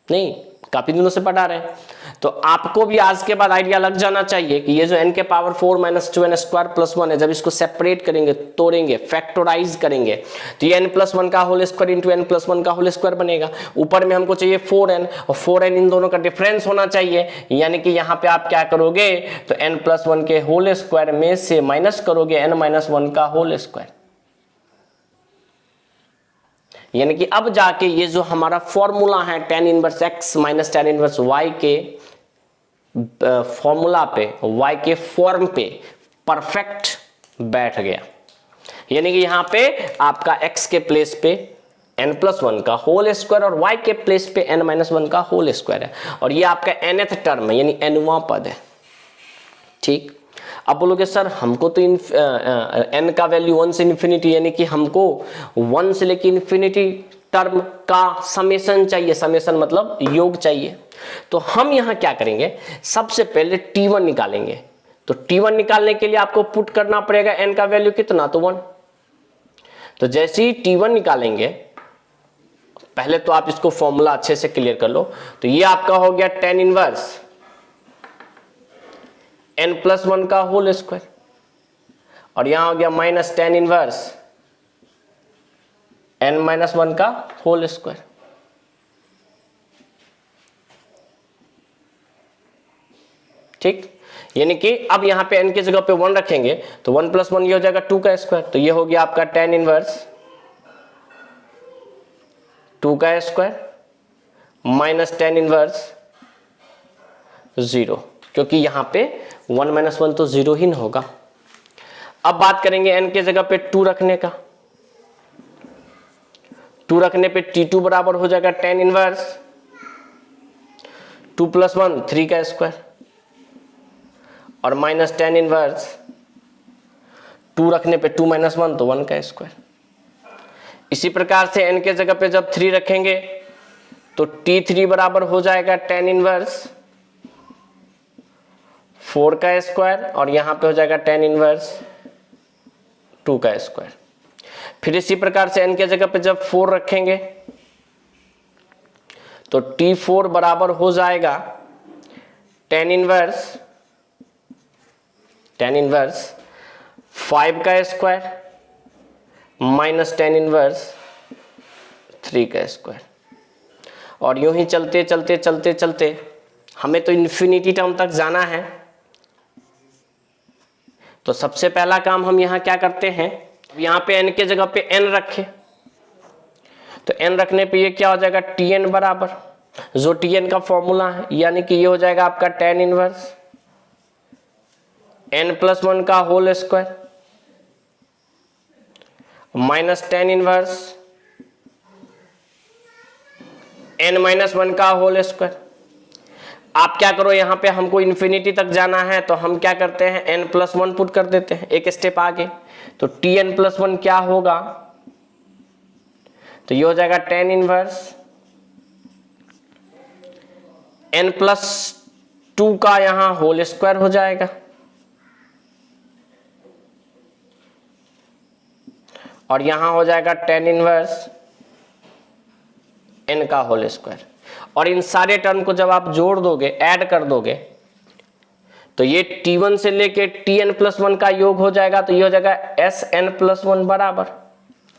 नहीं काफी दिनों से पढ़ा रहे हैं। तो आपको भी आज के बाद आइडिया लग जाना चाहिए कि ये जो n के power 4 minus 2n square plus 1 है, जब इसको सेपरेट करेंगे, तोड़ेंगे, फैक्टराइज करेंगे, तो ये n प्लस 1 का whole square into n plus 1 का होल स्क्वायर बनेगा। ऊपर में हमको चाहिए 4n, और 4n इन दोनों का डिफरेंस होना चाहिए, यानी कि यहाँ पे आप क्या करोगे, तो n प्लस 1 के होल स्क्वायर में से माइनस करोगे n माइनस 1 का होल स्क्वायर। यानी कि अब जाके ये जो हमारा फॉर्मूला है tan inverse x minus tan inverse y के फॉर्मूला पे, y के फॉर्म पे परफेक्ट बैठ गया। यानी कि यहां पे आपका x के प्लेस पे n प्लस 1 का होल स्क्वायर और y के प्लेस पे n माइनस 1 का होल स्क्वायर है, और ये आपका nth टर्म है यानी nवां पद है। ठीक, अब बोलोगे सर हमको तो n का वैल्यू 1 से इन्फिनिटी, यानी कि हमको 1 से लेकर इन्फिनिटी टर्म का समेशन चाहिए। समेशन मतलब योग चाहिए। तो हम यहाँ क्या करेंगे, सबसे पहले t1 निकालेंगे। तो t1 निकालने के लिए आपको पुट करना पड़ेगा n का वैल्यू कितना, तो 1। तो जैसे ही t1 निकालेंगे, पहले तो आप इसको फॉर्मूला अच्छे से क्लियर कर लो। तो ये आपका हो गया tan इनवर्स n प्लस 1 का होल स्क्वायर, और यहां हो गया minus tan inverse n minus 1 का होल स्क्वायर। ठीक, यानी कि अब यहां पे n की जगह पे 1 रखेंगे तो 1 प्लस 1 ये हो जाएगा 2 का स्क्वायर। तो ये हो गया आपका tan इनवर्स 2 का स्क्वायर माइनस tan इनवर्स 0, क्योंकि यहां पे 1 माइनस 1 तो 0 ही न होगा। अब बात करेंगे n के जगह पे 2 रखने का। 2 रखने पे t2 बराबर हो जाएगा tan इनवर्स 2 प्लस 1 3 का स्क्वायर, और माइनस tan इनवर्स 2 रखने पे 2 माइनस 1 तो 1 का स्क्वायर। इसी प्रकार से n के जगह पे जब 3 रखेंगे तो t3 बराबर हो जाएगा tan इनवर्स 4 का स्क्वायर, और यहां पे हो जाएगा tan इनवर्स 2 का स्क्वायर। फिर इसी प्रकार से n के जगह पे जब 4 रखेंगे तो t4 बराबर हो जाएगा tan इनवर्स 5 का स्क्वायर माइनस टेन इनवर्स 3 का स्क्वायर। और यूं ही चलते चलते चलते चलते हमें तो इन्फिनिटी टर्म तक जाना है। तो सबसे पहला काम हम यहां क्या करते हैं, यहां पे n के जगह पे n रखे, तो n रखने पे ये क्या हो जाएगा, tn बराबर जो tn का फॉर्मूला है, यानी कि ये हो जाएगा आपका tan इनवर्स n+1 का whole square minus tan inverse n-1 का होल स्क्वायर। आप क्या करो, यहां पे हमको इन्फिनिटी तक जाना है तो हम क्या करते हैं, n+1 पुट कर देते हैं एक स्टेप आगे। तो tn+1 क्या होगा, तो ये हो जाएगा tan इनवर्स n+2 का यहां होल स्क्वायर हो जाएगा, और यहां हो जाएगा tan इनवर्स n का होल स्क्वायर। और इन सारे टर्म को जब आप जोड़ दोगे, ऐड कर दोगे, तो ये t1 से लेके tn+1 का योग हो जाएगा, तो ये हो जाएगा sn+1 बराबर,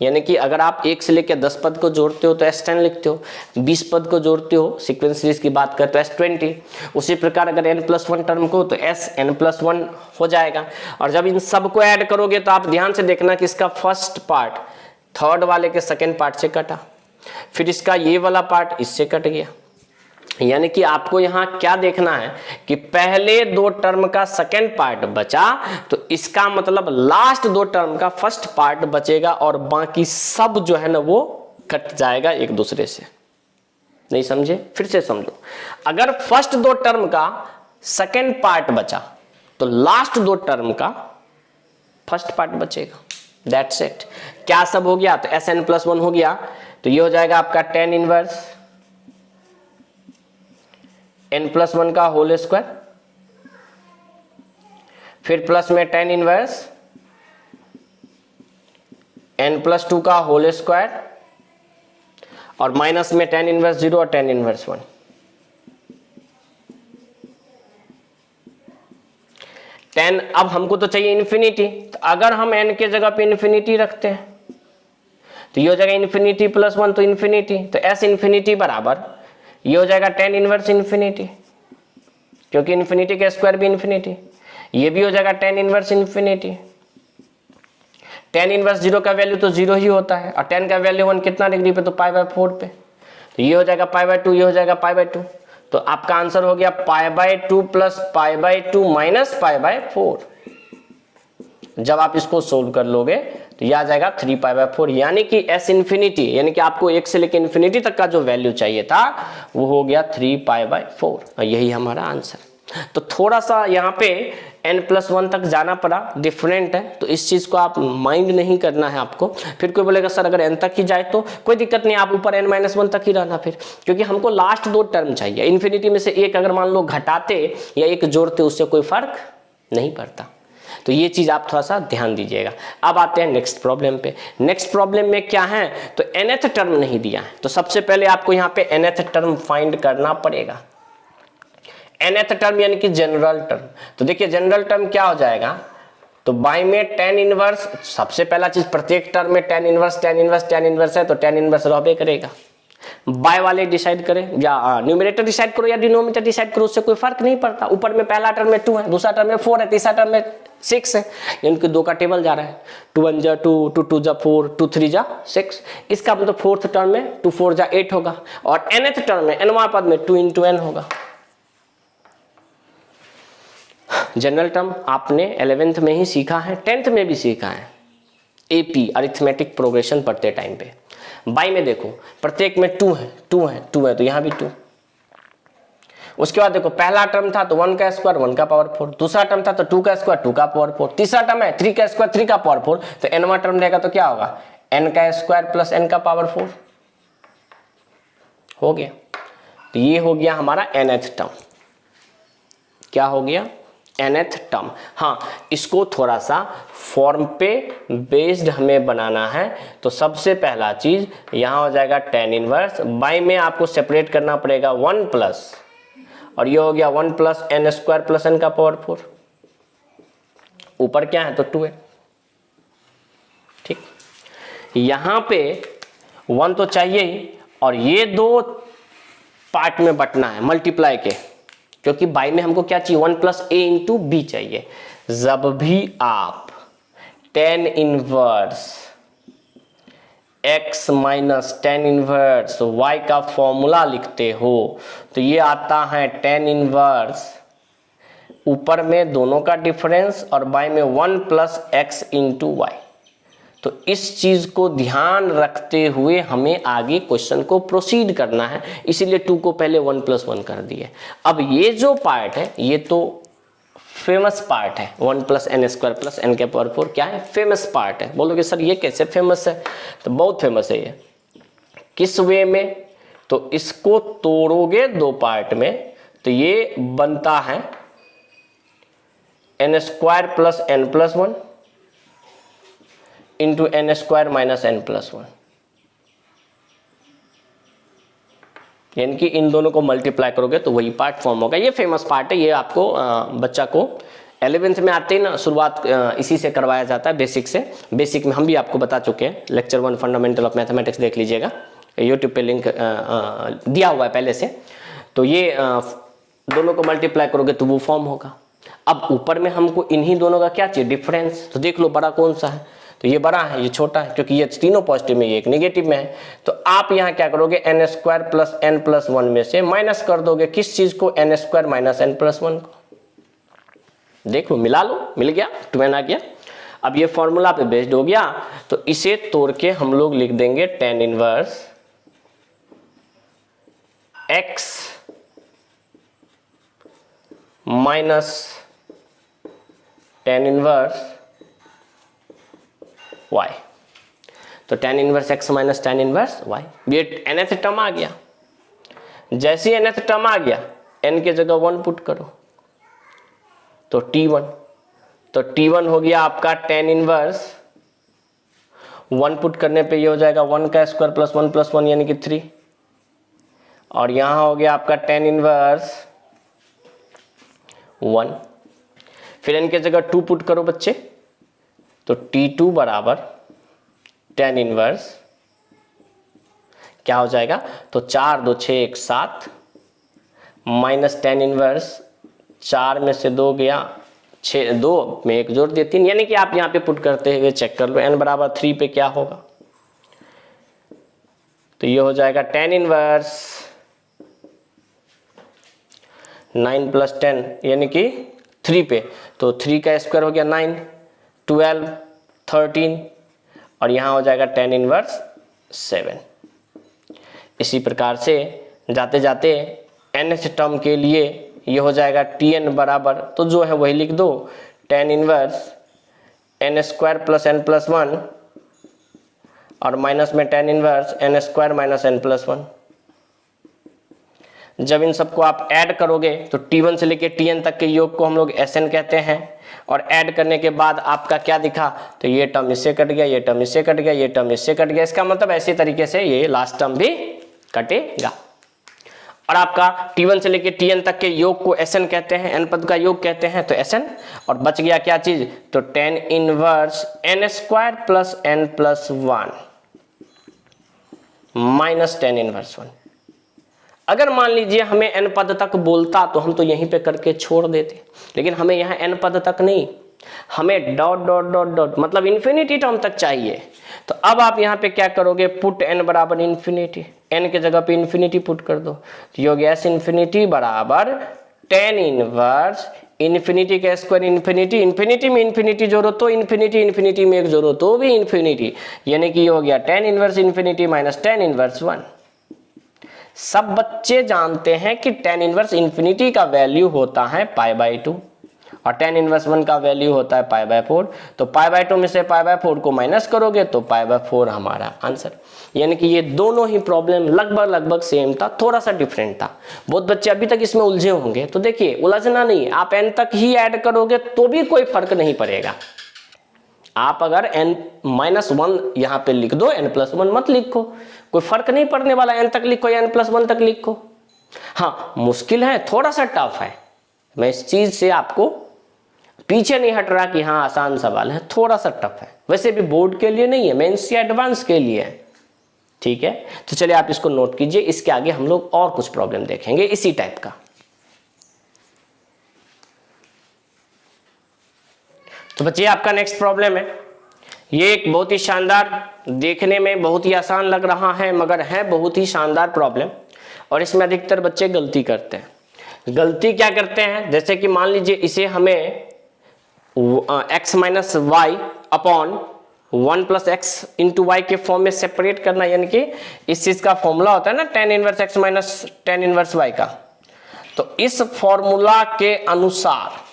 यानी कि अगर आप 1 से लेके 10 पद को जोड़ते हो तो s10 लिखते हो, 20 पद को जोड़ते हो सीक्वेंस सीरीज की बात करें तो s20, उसी प्रकार अगर n+1 टर्म को तो sn+1 हो जाएगा। और जब इन सब को ऐड करोगे तो आप ध्यान से देखना कि इसका फर्स्ट पार्ट थर्ड वाले के सेकेंड पार्ट से कटा, फिर इसका ये वाला पार्ट इससे कट गया, यानी कि आपको यहां क्या देखना है कि पहले दो टर्म का सेकेंड पार्ट बचा, तो इसका मतलब लास्ट दो टर्म का फर्स्ट पार्ट बचेगा और बाकी सब जो है ना वो कट जाएगा एक दूसरे से। नहीं समझे, फिर से समझो, अगर फर्स्ट दो टर्म का सेकेंड पार्ट बचा तो लास्ट दो टर्म का फर्स्ट पार्ट बचेगा, दैट्स इट। क्या सब हो गया, तो sn+1 हो गया, तो ये हो जाएगा आपका tan इनवर्स n+1 का होल स्क्वायर, फिर प्लस में tan इनवर्स n+2 का होल स्क्वायर, और माइनस में tan इनवर्स 0 और tan इनवर्स 1। tan अब हमको तो चाहिए इन्फिनिटी, तो अगर हम n के जगह पे इन्फिनिटी रखते हैं तो ये हो जाएगा इन्फिनिटी +1 तो इन्फिनिटी, तो s इन्फिनिटी बराबर ये हो जाएगा tan इनवर्स इन्फिनिटी, क्योंकि इन्फिनिटी का स्क्वायर भी इन्फिनिटी, ये भी हो जाएगा tan inverse infinity. tan inverse 0 का वैल्यू तो 0 ही होता है, और tan का वैल्यू 1 कितना डिग्री पे, तो π/4 पे, तो ये हो जाएगा π/2, ये हो जाएगा π/2, तो आपका आंसर हो गया π/2 प्लस π/2 माइनस π/4। जब आप इसको सोल्व कर लोगे तो यह आ जाएगा 3π/4, यानी कि s इन्फिनिटी, यानी कि आपको 1 से लेकर इन्फिनिटी तक का जो वैल्यू चाहिए था वो हो गया 3π/4, और यही हमारा आंसर। तो थोड़ा सा यहाँ पे n+1 तक जाना पड़ा, डिफरेंट है, तो इस चीज को आप माइंड नहीं करना है आपको। फिर कोई बोलेगा सर अगर n तक ही जाए तो कोई दिक्कत नहीं, आप ऊपर n-1 तक ही रहना फिर, क्योंकि हमको लास्ट दो टर्म चाहिए। इन्फिनिटी में से एक अगर मान लो घटाते या एक जोड़ते उससे कोई फर्क नहीं पड़ता, तो ये चीज आप थोड़ा सा ध्यान दीजिएगा। अब आते हैं नेक्स्ट प्रॉब्लम पे। नेक्स्ट प्रॉब्लम में क्या है, तो nth टर्म नहीं दिया है, तो सबसे पहले आपको यहाँ पे nth टर्म फाइंड करना पड़ेगा। nth टर्म यानी कि जनरल टर्म, तो देखिए जनरल टर्म क्या हो जाएगा, तो बाई में tan इनवर्स, सबसे पहला चीज प्रत्येक टर्म में tan इनवर्स है, तो tan इनवर्स रहबे करेगा। बाय वाले डिसाइड करें या न्यूमरेटर डिसाइड करो या डिनोमिनेटर डिसाइड करो, उससे कोई फर्क नहीं पड़ता। ऊपर में पहला टर्म में 2 है, दूसरा टर्म में 4 है, तीसरा टर्म में 6 है, यानी कि 2 का टेबल जा रहा है, 2 1 जा 2, 2 2 जा 4, 2 3 जा 6। इसका मतलब फोर्थ टर्म में 2 4 जा 8 होगा, और nth टर्म में nवां पद में 2 × n होगा। जनरल टर्म आपने 11th में ही सीखा है, 10th में भी सीखा है, एपी अरिथमेटिक प्रोग्रेशन पढ़ते टाइम पे। बाई में देखो प्रत्येक में 2 है, 2 है, 2 है, तो यहां भी 2। उसके बाद देखो पहला टर्म था तो 1 का स्क्वायर 1 का पावर 4, दूसरा टर्म था तो 2 का स्क्वायर 2 का पावर 4, तीसरा टर्म है 3 का स्क्वायर 3 का पावर 4, तो nवां टर्म रहेगा तो क्या होगा, n का स्क्वायर प्लस n का पावर 4 हो गया। तो ये हो गया हमारा nth टर्म। क्या हो गया, nth टर्म। हाँ, इसको थोड़ा सा फॉर्म पे बेस्ड हमें बनाना है, तो सबसे पहला चीज यहां हो जाएगा tan इनवर्स, बाई में आपको सेपरेट करना पड़ेगा 1 प्लस, और ये हो गया 1 plus n square plus n का पावर 4, ऊपर क्या है तो 2 है, ठीक। यहाँ पे 1 तो चाहिए ही, और ये 2 पार्ट में बटना है मल्टीप्लाई के, क्योंकि बाई में हमको क्या चाहिए 1 + a × b चाहिए। जब भी आप tan inverse x minus tan inverse y का फॉर्मूला लिखते हो तो ये आता है tan इनवर्स ऊपर में दोनों का डिफरेंस और बाई में 1 + x × y। तो इस चीज को ध्यान रखते हुए हमें आगे क्वेश्चन को प्रोसीड करना है, इसीलिए 2 को पहले 1 + 1 कर दिए। अब ये जो पार्ट है ये तो फेमस पार्ट है, 1 + n² + n⁴ क्या है, फेमस पार्ट है। बोलोगे सर ये कैसे फेमस है, तो बहुत फेमस है ये। किस वे में, तो इसको तोड़ोगे 2 पार्ट में तो ये बनता है n² + n+1 × n² - n+1, यानी कि इन दोनों को मल्टीप्लाई करोगे तो वही पार्ट फॉर्म होगा। ये फेमस पार्ट है, ये आपको बच्चा को 11th में आते ही ना शुरुआत इसी से करवाया जाता है, बेसिक से। बेसिक में हम भी आपको बता चुके हैं, लेक्चर 1 फंडामेंटल ऑफ मैथमेटिक्स देख लीजिएगा, यूट्यूब पे लिंक दिया हुआ है पहले से। तो ये दोनों को मल्टीप्लाई करोगे तो वो फॉर्म होगा। अब ऊपर में हमको इन्हीं दोनों का क्या चाहिए, डिफरेंस। तो देख लो बड़ा कौन सा है, तो ये बड़ा है ये छोटा है, क्योंकि ये तीनों पॉजिटिव में ये एक नेगेटिव में है। तो आप यहाँ क्या करोगे, n² + n+1 में से माइनस कर दोगे किस चीज को, n² - n+1 को। देख लो, मिला लो, मिल गया, 2n आ गया। अब ये फॉर्मूला पे बेस्ड हो गया, तो इसे तोड़ के हम लोग लिख देंगे tan inverse x minus tan inverse y। तो tan inverse x minus tan inverse y, ये nth टर्म आ गया। जैसे ही nth टर्म आ गया, n के जगह 1 पुट करो तो t1, तो t1 हो गया आपका tan इनवर्स 1 पुट करने पे ये हो जाएगा 1 का स्क्वायर + 1 + 1 यानी कि 3, और यहां हो गया आपका tan इनवर्स 1। फिर n के जगह 2 पुट करो बच्चे, तो t2 बराबर tan इनवर्स क्या हो जाएगा, तो 4 2 6 1 7 माइनस tan इनवर्स 4 में से 2 गया 6, 2 में 1 जोड़ दिया 3, यानी कि आप यहाँ पे पुट करते हुए चेक कर लो n बराबर 3 पे क्या होगा। तो ये हो जाएगा tan इनवर्स 9 + 10 यानी कि 3 पे, तो 3 का स्क्वायर हो गया 9, 12 13, और यहाँ हो जाएगा tan इनवर्स 7। इसी प्रकार से जाते जाते nth टर्म के लिए ये हो जाएगा tn बराबर, तो जो है वही लिख दो, tan इनवर्स n² + n+1 और माइनस में tan इनवर्स n² - n+1। जब इन सबको आप ऐड करोगे तो t1 से लेके tn तक के योग को हम लोग Sn कहते हैं, और ऐड करने के बाद आपका क्या दिखा, तो ये टर्म इससे कट गया, ये टर्म इससे कट गया, ये टर्म इससे कट गया। इसका मतलब ऐसे तरीके से ये लास्ट टर्म भी कटेगा। और आपका t1 से लेके tn तक के योग को Sn कहते हैं, n पद का योग कहते हैं, तो Sn। और बच गया क्या चीज, तो tan inverse n² + n+1 minus tan inverse 1। अगर मान लीजिए हमें n पद तक बोलता तो हम तो यहीं पे करके छोड़ देते, लेकिन हमें यहाँ n पद तक नहीं, हमें डॉट डॉट डॉट डॉट मतलब इन्फिनिटी टर्म तक चाहिए। तो अब आप यहाँ पे क्या करोगे, पुट n बराबर इन्फिनिटी, n के जगह पे इन्फिनिटी पुट कर दो, तो ये हो गया इन्फिनिटी बराबर tan इनवर्स इन्फिनिटी का स्क्वायर इन्फिनिटी, इन्फिनिटी में इन्फिनिटी जोड़ो तो इन्फिनिटी, इन्फिनिटी में 1 जोड़ो तो भी इन्फिनिटी, यानी कि ये हो गया tan inverse infinity minus tan inverse 1। सब बच्चे जानते हैं कि tan इनवर्स इन्फिनिटी का वैल्यू होता है π/2 और tan इनवर्स 1 का वैल्यू होता है π/4। तो π/2 में से π/4 को माइनस करोगे तो π/4 हमारा आंसर। यानी कि ये दोनों ही प्रॉब्लम लगभग सेम था, थोड़ा सा डिफरेंट था। बहुत बच्चे अभी तक इसमें उलझे होंगे, तो देखिए उलझना नहीं, आप n तक ही ऐड करोगे तो भी कोई फर्क नहीं पड़ेगा। आप अगर n-1 यहाँ पे लिख दो, n+1 मत लिखो, कोई फर्क नहीं पड़ने वाला, n तक लिखो या n+1 तक लिखो। हाँ मुश्किल है, थोड़ा सा टफ है, मैं इस चीज से आपको पीछे नहीं हट रहा कि हाँ आसान सवाल है, थोड़ा सा टफ है, वैसे भी बोर्ड के लिए नहीं है, मेंस या एडवांस के लिए है। ठीक है, तो चलिए आप इसको नोट कीजिए, इसके आगे हम लोग और कुछ प्रॉब्लम देखेंगे इसी टाइप का। तो बच्चे आपका नेक्स्ट प्रॉब्लम है, ये एक बहुत ही शानदार, देखने में बहुत ही आसान लग रहा है मगर है बहुत ही शानदार प्रॉब्लम, और इसमें अधिकतर बच्चे गलती करते हैं। गलती क्या करते हैं, जैसे कि मान लीजिए इसे हमें x minus y upon 1 plus x into y के फॉर्म में सेपरेट करना, यानी कि इस चीज का फॉर्मूला होता है ना tan inverse x minus tan inverse y का। तो इस फॉर्मूला के अनुसार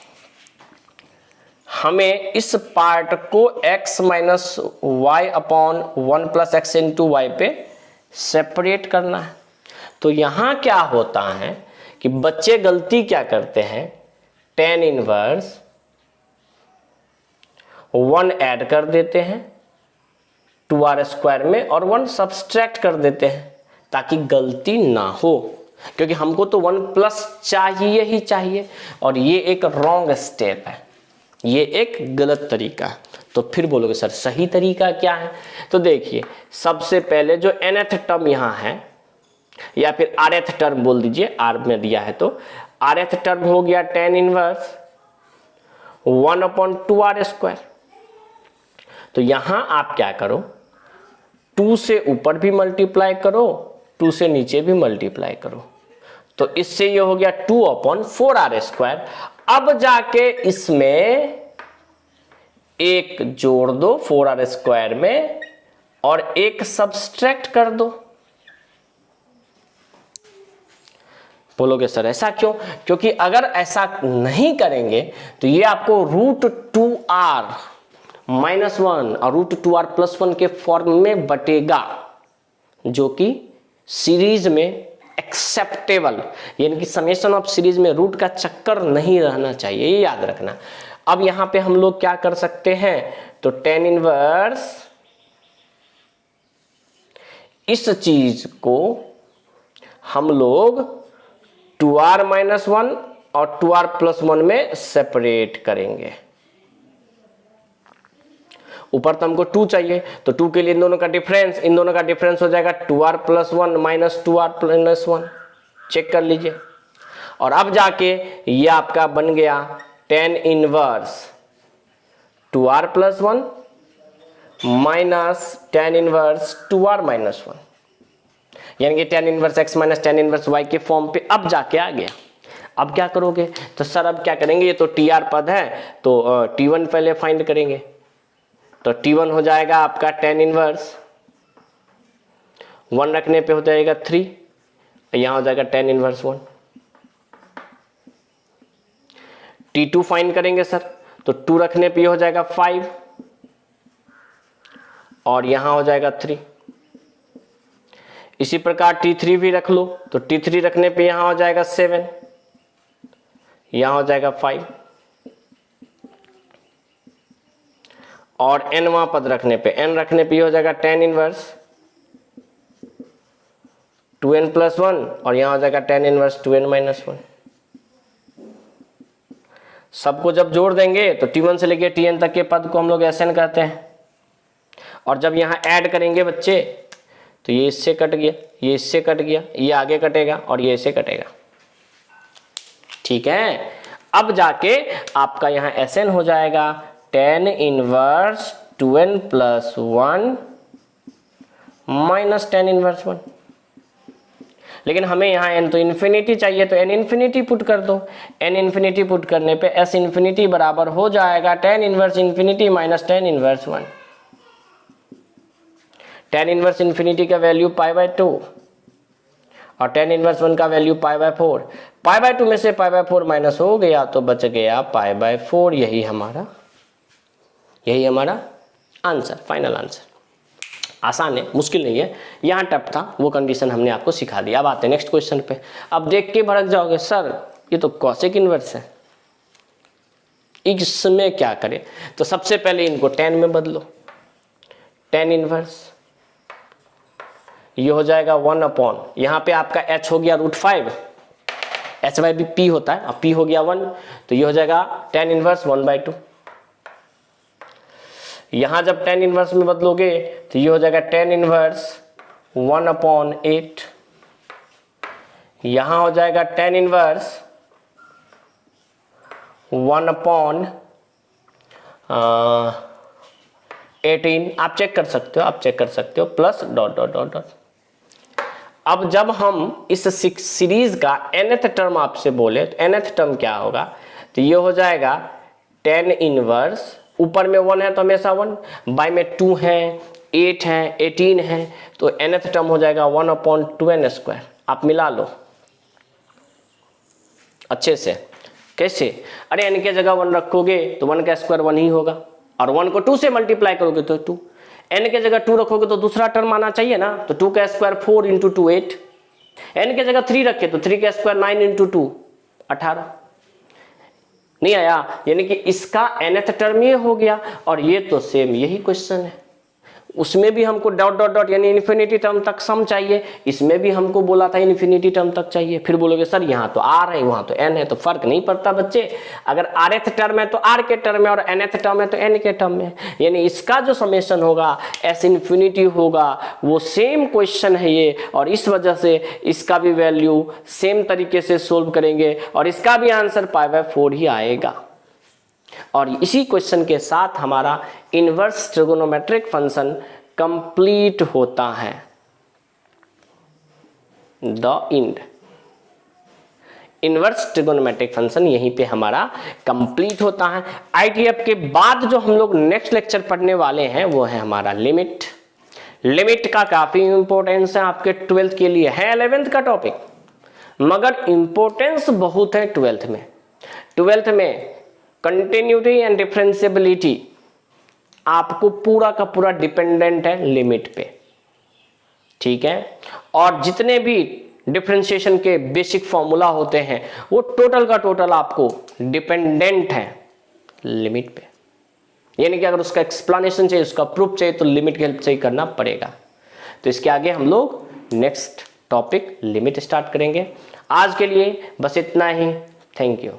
हमें इस पार्ट को x minus y upon 1 plus x into y पे सेपरेट करना है। तो यहां क्या होता है कि बच्चे गलती क्या करते हैं, tan इनवर्स 1 ऐड कर देते हैं 2r स्क्वायर में और 1 सब्सट्रैक्ट कर देते हैं ताकि गलती ना हो, क्योंकि हमको तो 1 प्लस चाहिए ही चाहिए, और ये एक रॉन्ग स्टेप है, ये एक गलत तरीका है। तो फिर बोलोगे सर सही तरीका क्या है, तो देखिए सबसे पहले जो nth टर्म यहाँ है, या फिर rth टर्म बोल दीजिए, r में दिया है तो rth टर्म हो गया tan inverse 1 upon 2r square. तो यहां आप क्या करो, 2 से ऊपर भी मल्टीप्लाई करो, 2 से नीचे भी मल्टीप्लाई करो, तो इससे ये हो गया 2 अपॉन 4r स्क्वायर। अब जाके इसमें एक जोड़ दो 4r स्क्वायर में और एक सब्सट्रैक्ट कर दो। बोलोगे सर ऐसा क्यों, क्योंकि अगर ऐसा नहीं करेंगे तो ये आपको √2r माइनस 1 और √2r प्लस 1 के फॉर्म में बटेगा, जो कि सीरीज में एक्सेप्टेबल, यानी कि समेशन ऑफ सीरीज में रूट का चक्कर नहीं रहना चाहिए, ये याद रखना। अब यहां पे हम लोग क्या कर सकते हैं, तो tan इनवर्स इस चीज को हम लोग 2r माइनस 1 और 2r प्लस 1 में सेपरेट करेंगे। ऊपर तो हमको 2 चाहिए, तो 2 के लिए इन दोनों का डिफरेंस हो जाएगा 2r plus 1 minus 2r plus 1, check कर लीजिए। और अब जाके ये आपका बन गया tan inverse 2r plus 1 minus tan inverse 2r minus 1, यानी कि tan inverse x minus tan inverse y के फॉर्म पे अब जाके आ गया। अब क्या करोगे, तो सर अब क्या करेंगे, ये तो tr पद है तो t1 पहले फाइंड करेंगे, तो t1 हो जाएगा आपका tan इनवर्स 1 रखने पे हो जाएगा 3, यहां हो जाएगा tan इनवर्स 1। t2 फाइंड करेंगे सर, तो 2 रखने पे हो जाएगा 5 और यहां हो जाएगा 3। इसी प्रकार t3 भी रख लो, तो t3 रखने पे यहां हो जाएगा 7, यहां हो जाएगा 5 और nवां पद रखने पे n रखने पे हो जाएगा tan इनवर्स 2n प्लस 1 और यहां हो जाएगा tan इनवर्स 2n माइनस 1। सबको जब जोड़ देंगे तो t1 से लेके tn तक के पद को हम लोग Sn कहते हैं, और जब यहां ऐड करेंगे बच्चे तो ये इससे कट गया, ये इससे कट गया, ये आगे कटेगा और ये इससे कटेगा। ठीक है, अब जाके आपका यहां Sn हो जाएगा tan inverse 2n plus 1 minus tan inverse 1। लेकिन हमें यहाँ n तो इन्फिनिटी चाहिए, तो n इन्फिनिटी पुट कर दो। n इन्फिनिटी पुट करने पे s इन्फिनिटी बराबर हो जाएगा tan inverse infinity minus tan inverse 1। tan inverse infinity का वैल्यू π/2 और tan इनवर्स 1 का वैल्यू π/4। π/2 में से π/4 माइनस हो गया तो बच गया π/4। यही हमारा आंसर, फाइनल आंसर। आसान है, मुश्किल नहीं है, यहाँ टफ था, वो कंडीशन हमने आपको सिखा दिया। अब आते हैं नेक्स्ट क्वेश्चन पे। अब देख के भड़क जाओगे सर ये तो कॉसेक इनवर्स है, इसमें क्या करें, तो सबसे पहले इनको tan में बदलो। tan इनवर्स ये हो जाएगा 1 अपॉन, यहाँ पे आपका h हो गया √5, एच बाई बी पी होता है, अब पी हो गया 1, तो ये हो जाएगा tan इनवर्स 1/2। यहां जब tan इनवर्स में बदलोगे तो ये हो जाएगा tan इनवर्स 1/8। यहां हो जाएगा tan इनवर्स 1/18। आप चेक कर सकते हो, plus dot dot dot dot. अब जब हम इस सीरीज का nth टर्म आपसे बोले तो nth टर्म क्या होगा, तो ये हो जाएगा tan इनवर्स, ऊपर में 1 है तो हमेशा 1, बाय में 2 है, 8 है, 18 है, तो nth टर्म हो जाएगा 1/2n²। आप मिला लो अच्छे से। कैसे? अरे n के जगह 1 रखोगे तो 1 का स्क्वायर 1 ही होगा, और 1 को 2 से मल्टीप्लाई करोगे तो 2, n के जगह 2 रखोगे तो दूसरा टर्म आना चाहिए ना, तो 2 का स्क्वायर 4 × 2 8, n के जगह 3 रखे तो 3 का स्क्वायर 9 × 2 18। नहीं आया? यानी कि इसका nth टर्म ये हो गया, और ये तो सेम यही क्वेश्चन है, उसमें भी हमको डॉट डॉट डॉट यानी इन्फिनिटी टर्म तक सम चाहिए, इसमें भी हमको बोला था इन्फिनिटी टर्म तक चाहिए। फिर बोलोगे सर यहाँ तो r है वहां तो n है, तो फर्क नहीं पड़ता बच्चे, अगर rth टर्म है तो r के टर्म में, और nth टर्म है तो n के टर्म में, यानी इसका जो समेशन होगा s इन्फिनिटी होगा, वो सेम क्वेश्चन है ये, और इस वजह से इसका भी वैल्यू सेम तरीके से सोल्व करेंगे, और इसका भी आंसर π/4 ही आएगा। और इसी क्वेश्चन के साथ हमारा इनवर्स ट्रिगोनोमेट्रिक फंक्शन कंप्लीट होता है। The end inverse trigonometric function यहीं पे हमारा कंप्लीट होता है। आईटीएफ के बाद जो हम लोग नेक्स्ट लेक्चर पढ़ने वाले हैं वो है हमारा लिमिट। लिमिट का काफी इंपॉर्टेंस है आपके 12th के लिए, है 11th का टॉपिक, मगर इंपॉर्टेंस बहुत है 12th में। 12th में कंटिन्यूटी एंड डिफरेंशिएबिलिटी आपको पूरा का पूरा डिपेंडेंट है लिमिट पे, ठीक है, और जितने भी डिफरेंशिएशन के बेसिक फॉर्मूला होते हैं वो टोटल का टोटल आपको डिपेंडेंट है लिमिट पे। यानी कि अगर उसका एक्सप्लेनेशन चाहिए, उसका प्रूफ चाहिए, तो लिमिट की हेल्प से ही करना पड़ेगा। तो इसके आगे हम लोग नेक्स्ट टॉपिक लिमिट स्टार्ट करेंगे। आज के लिए बस इतना ही। Thank you.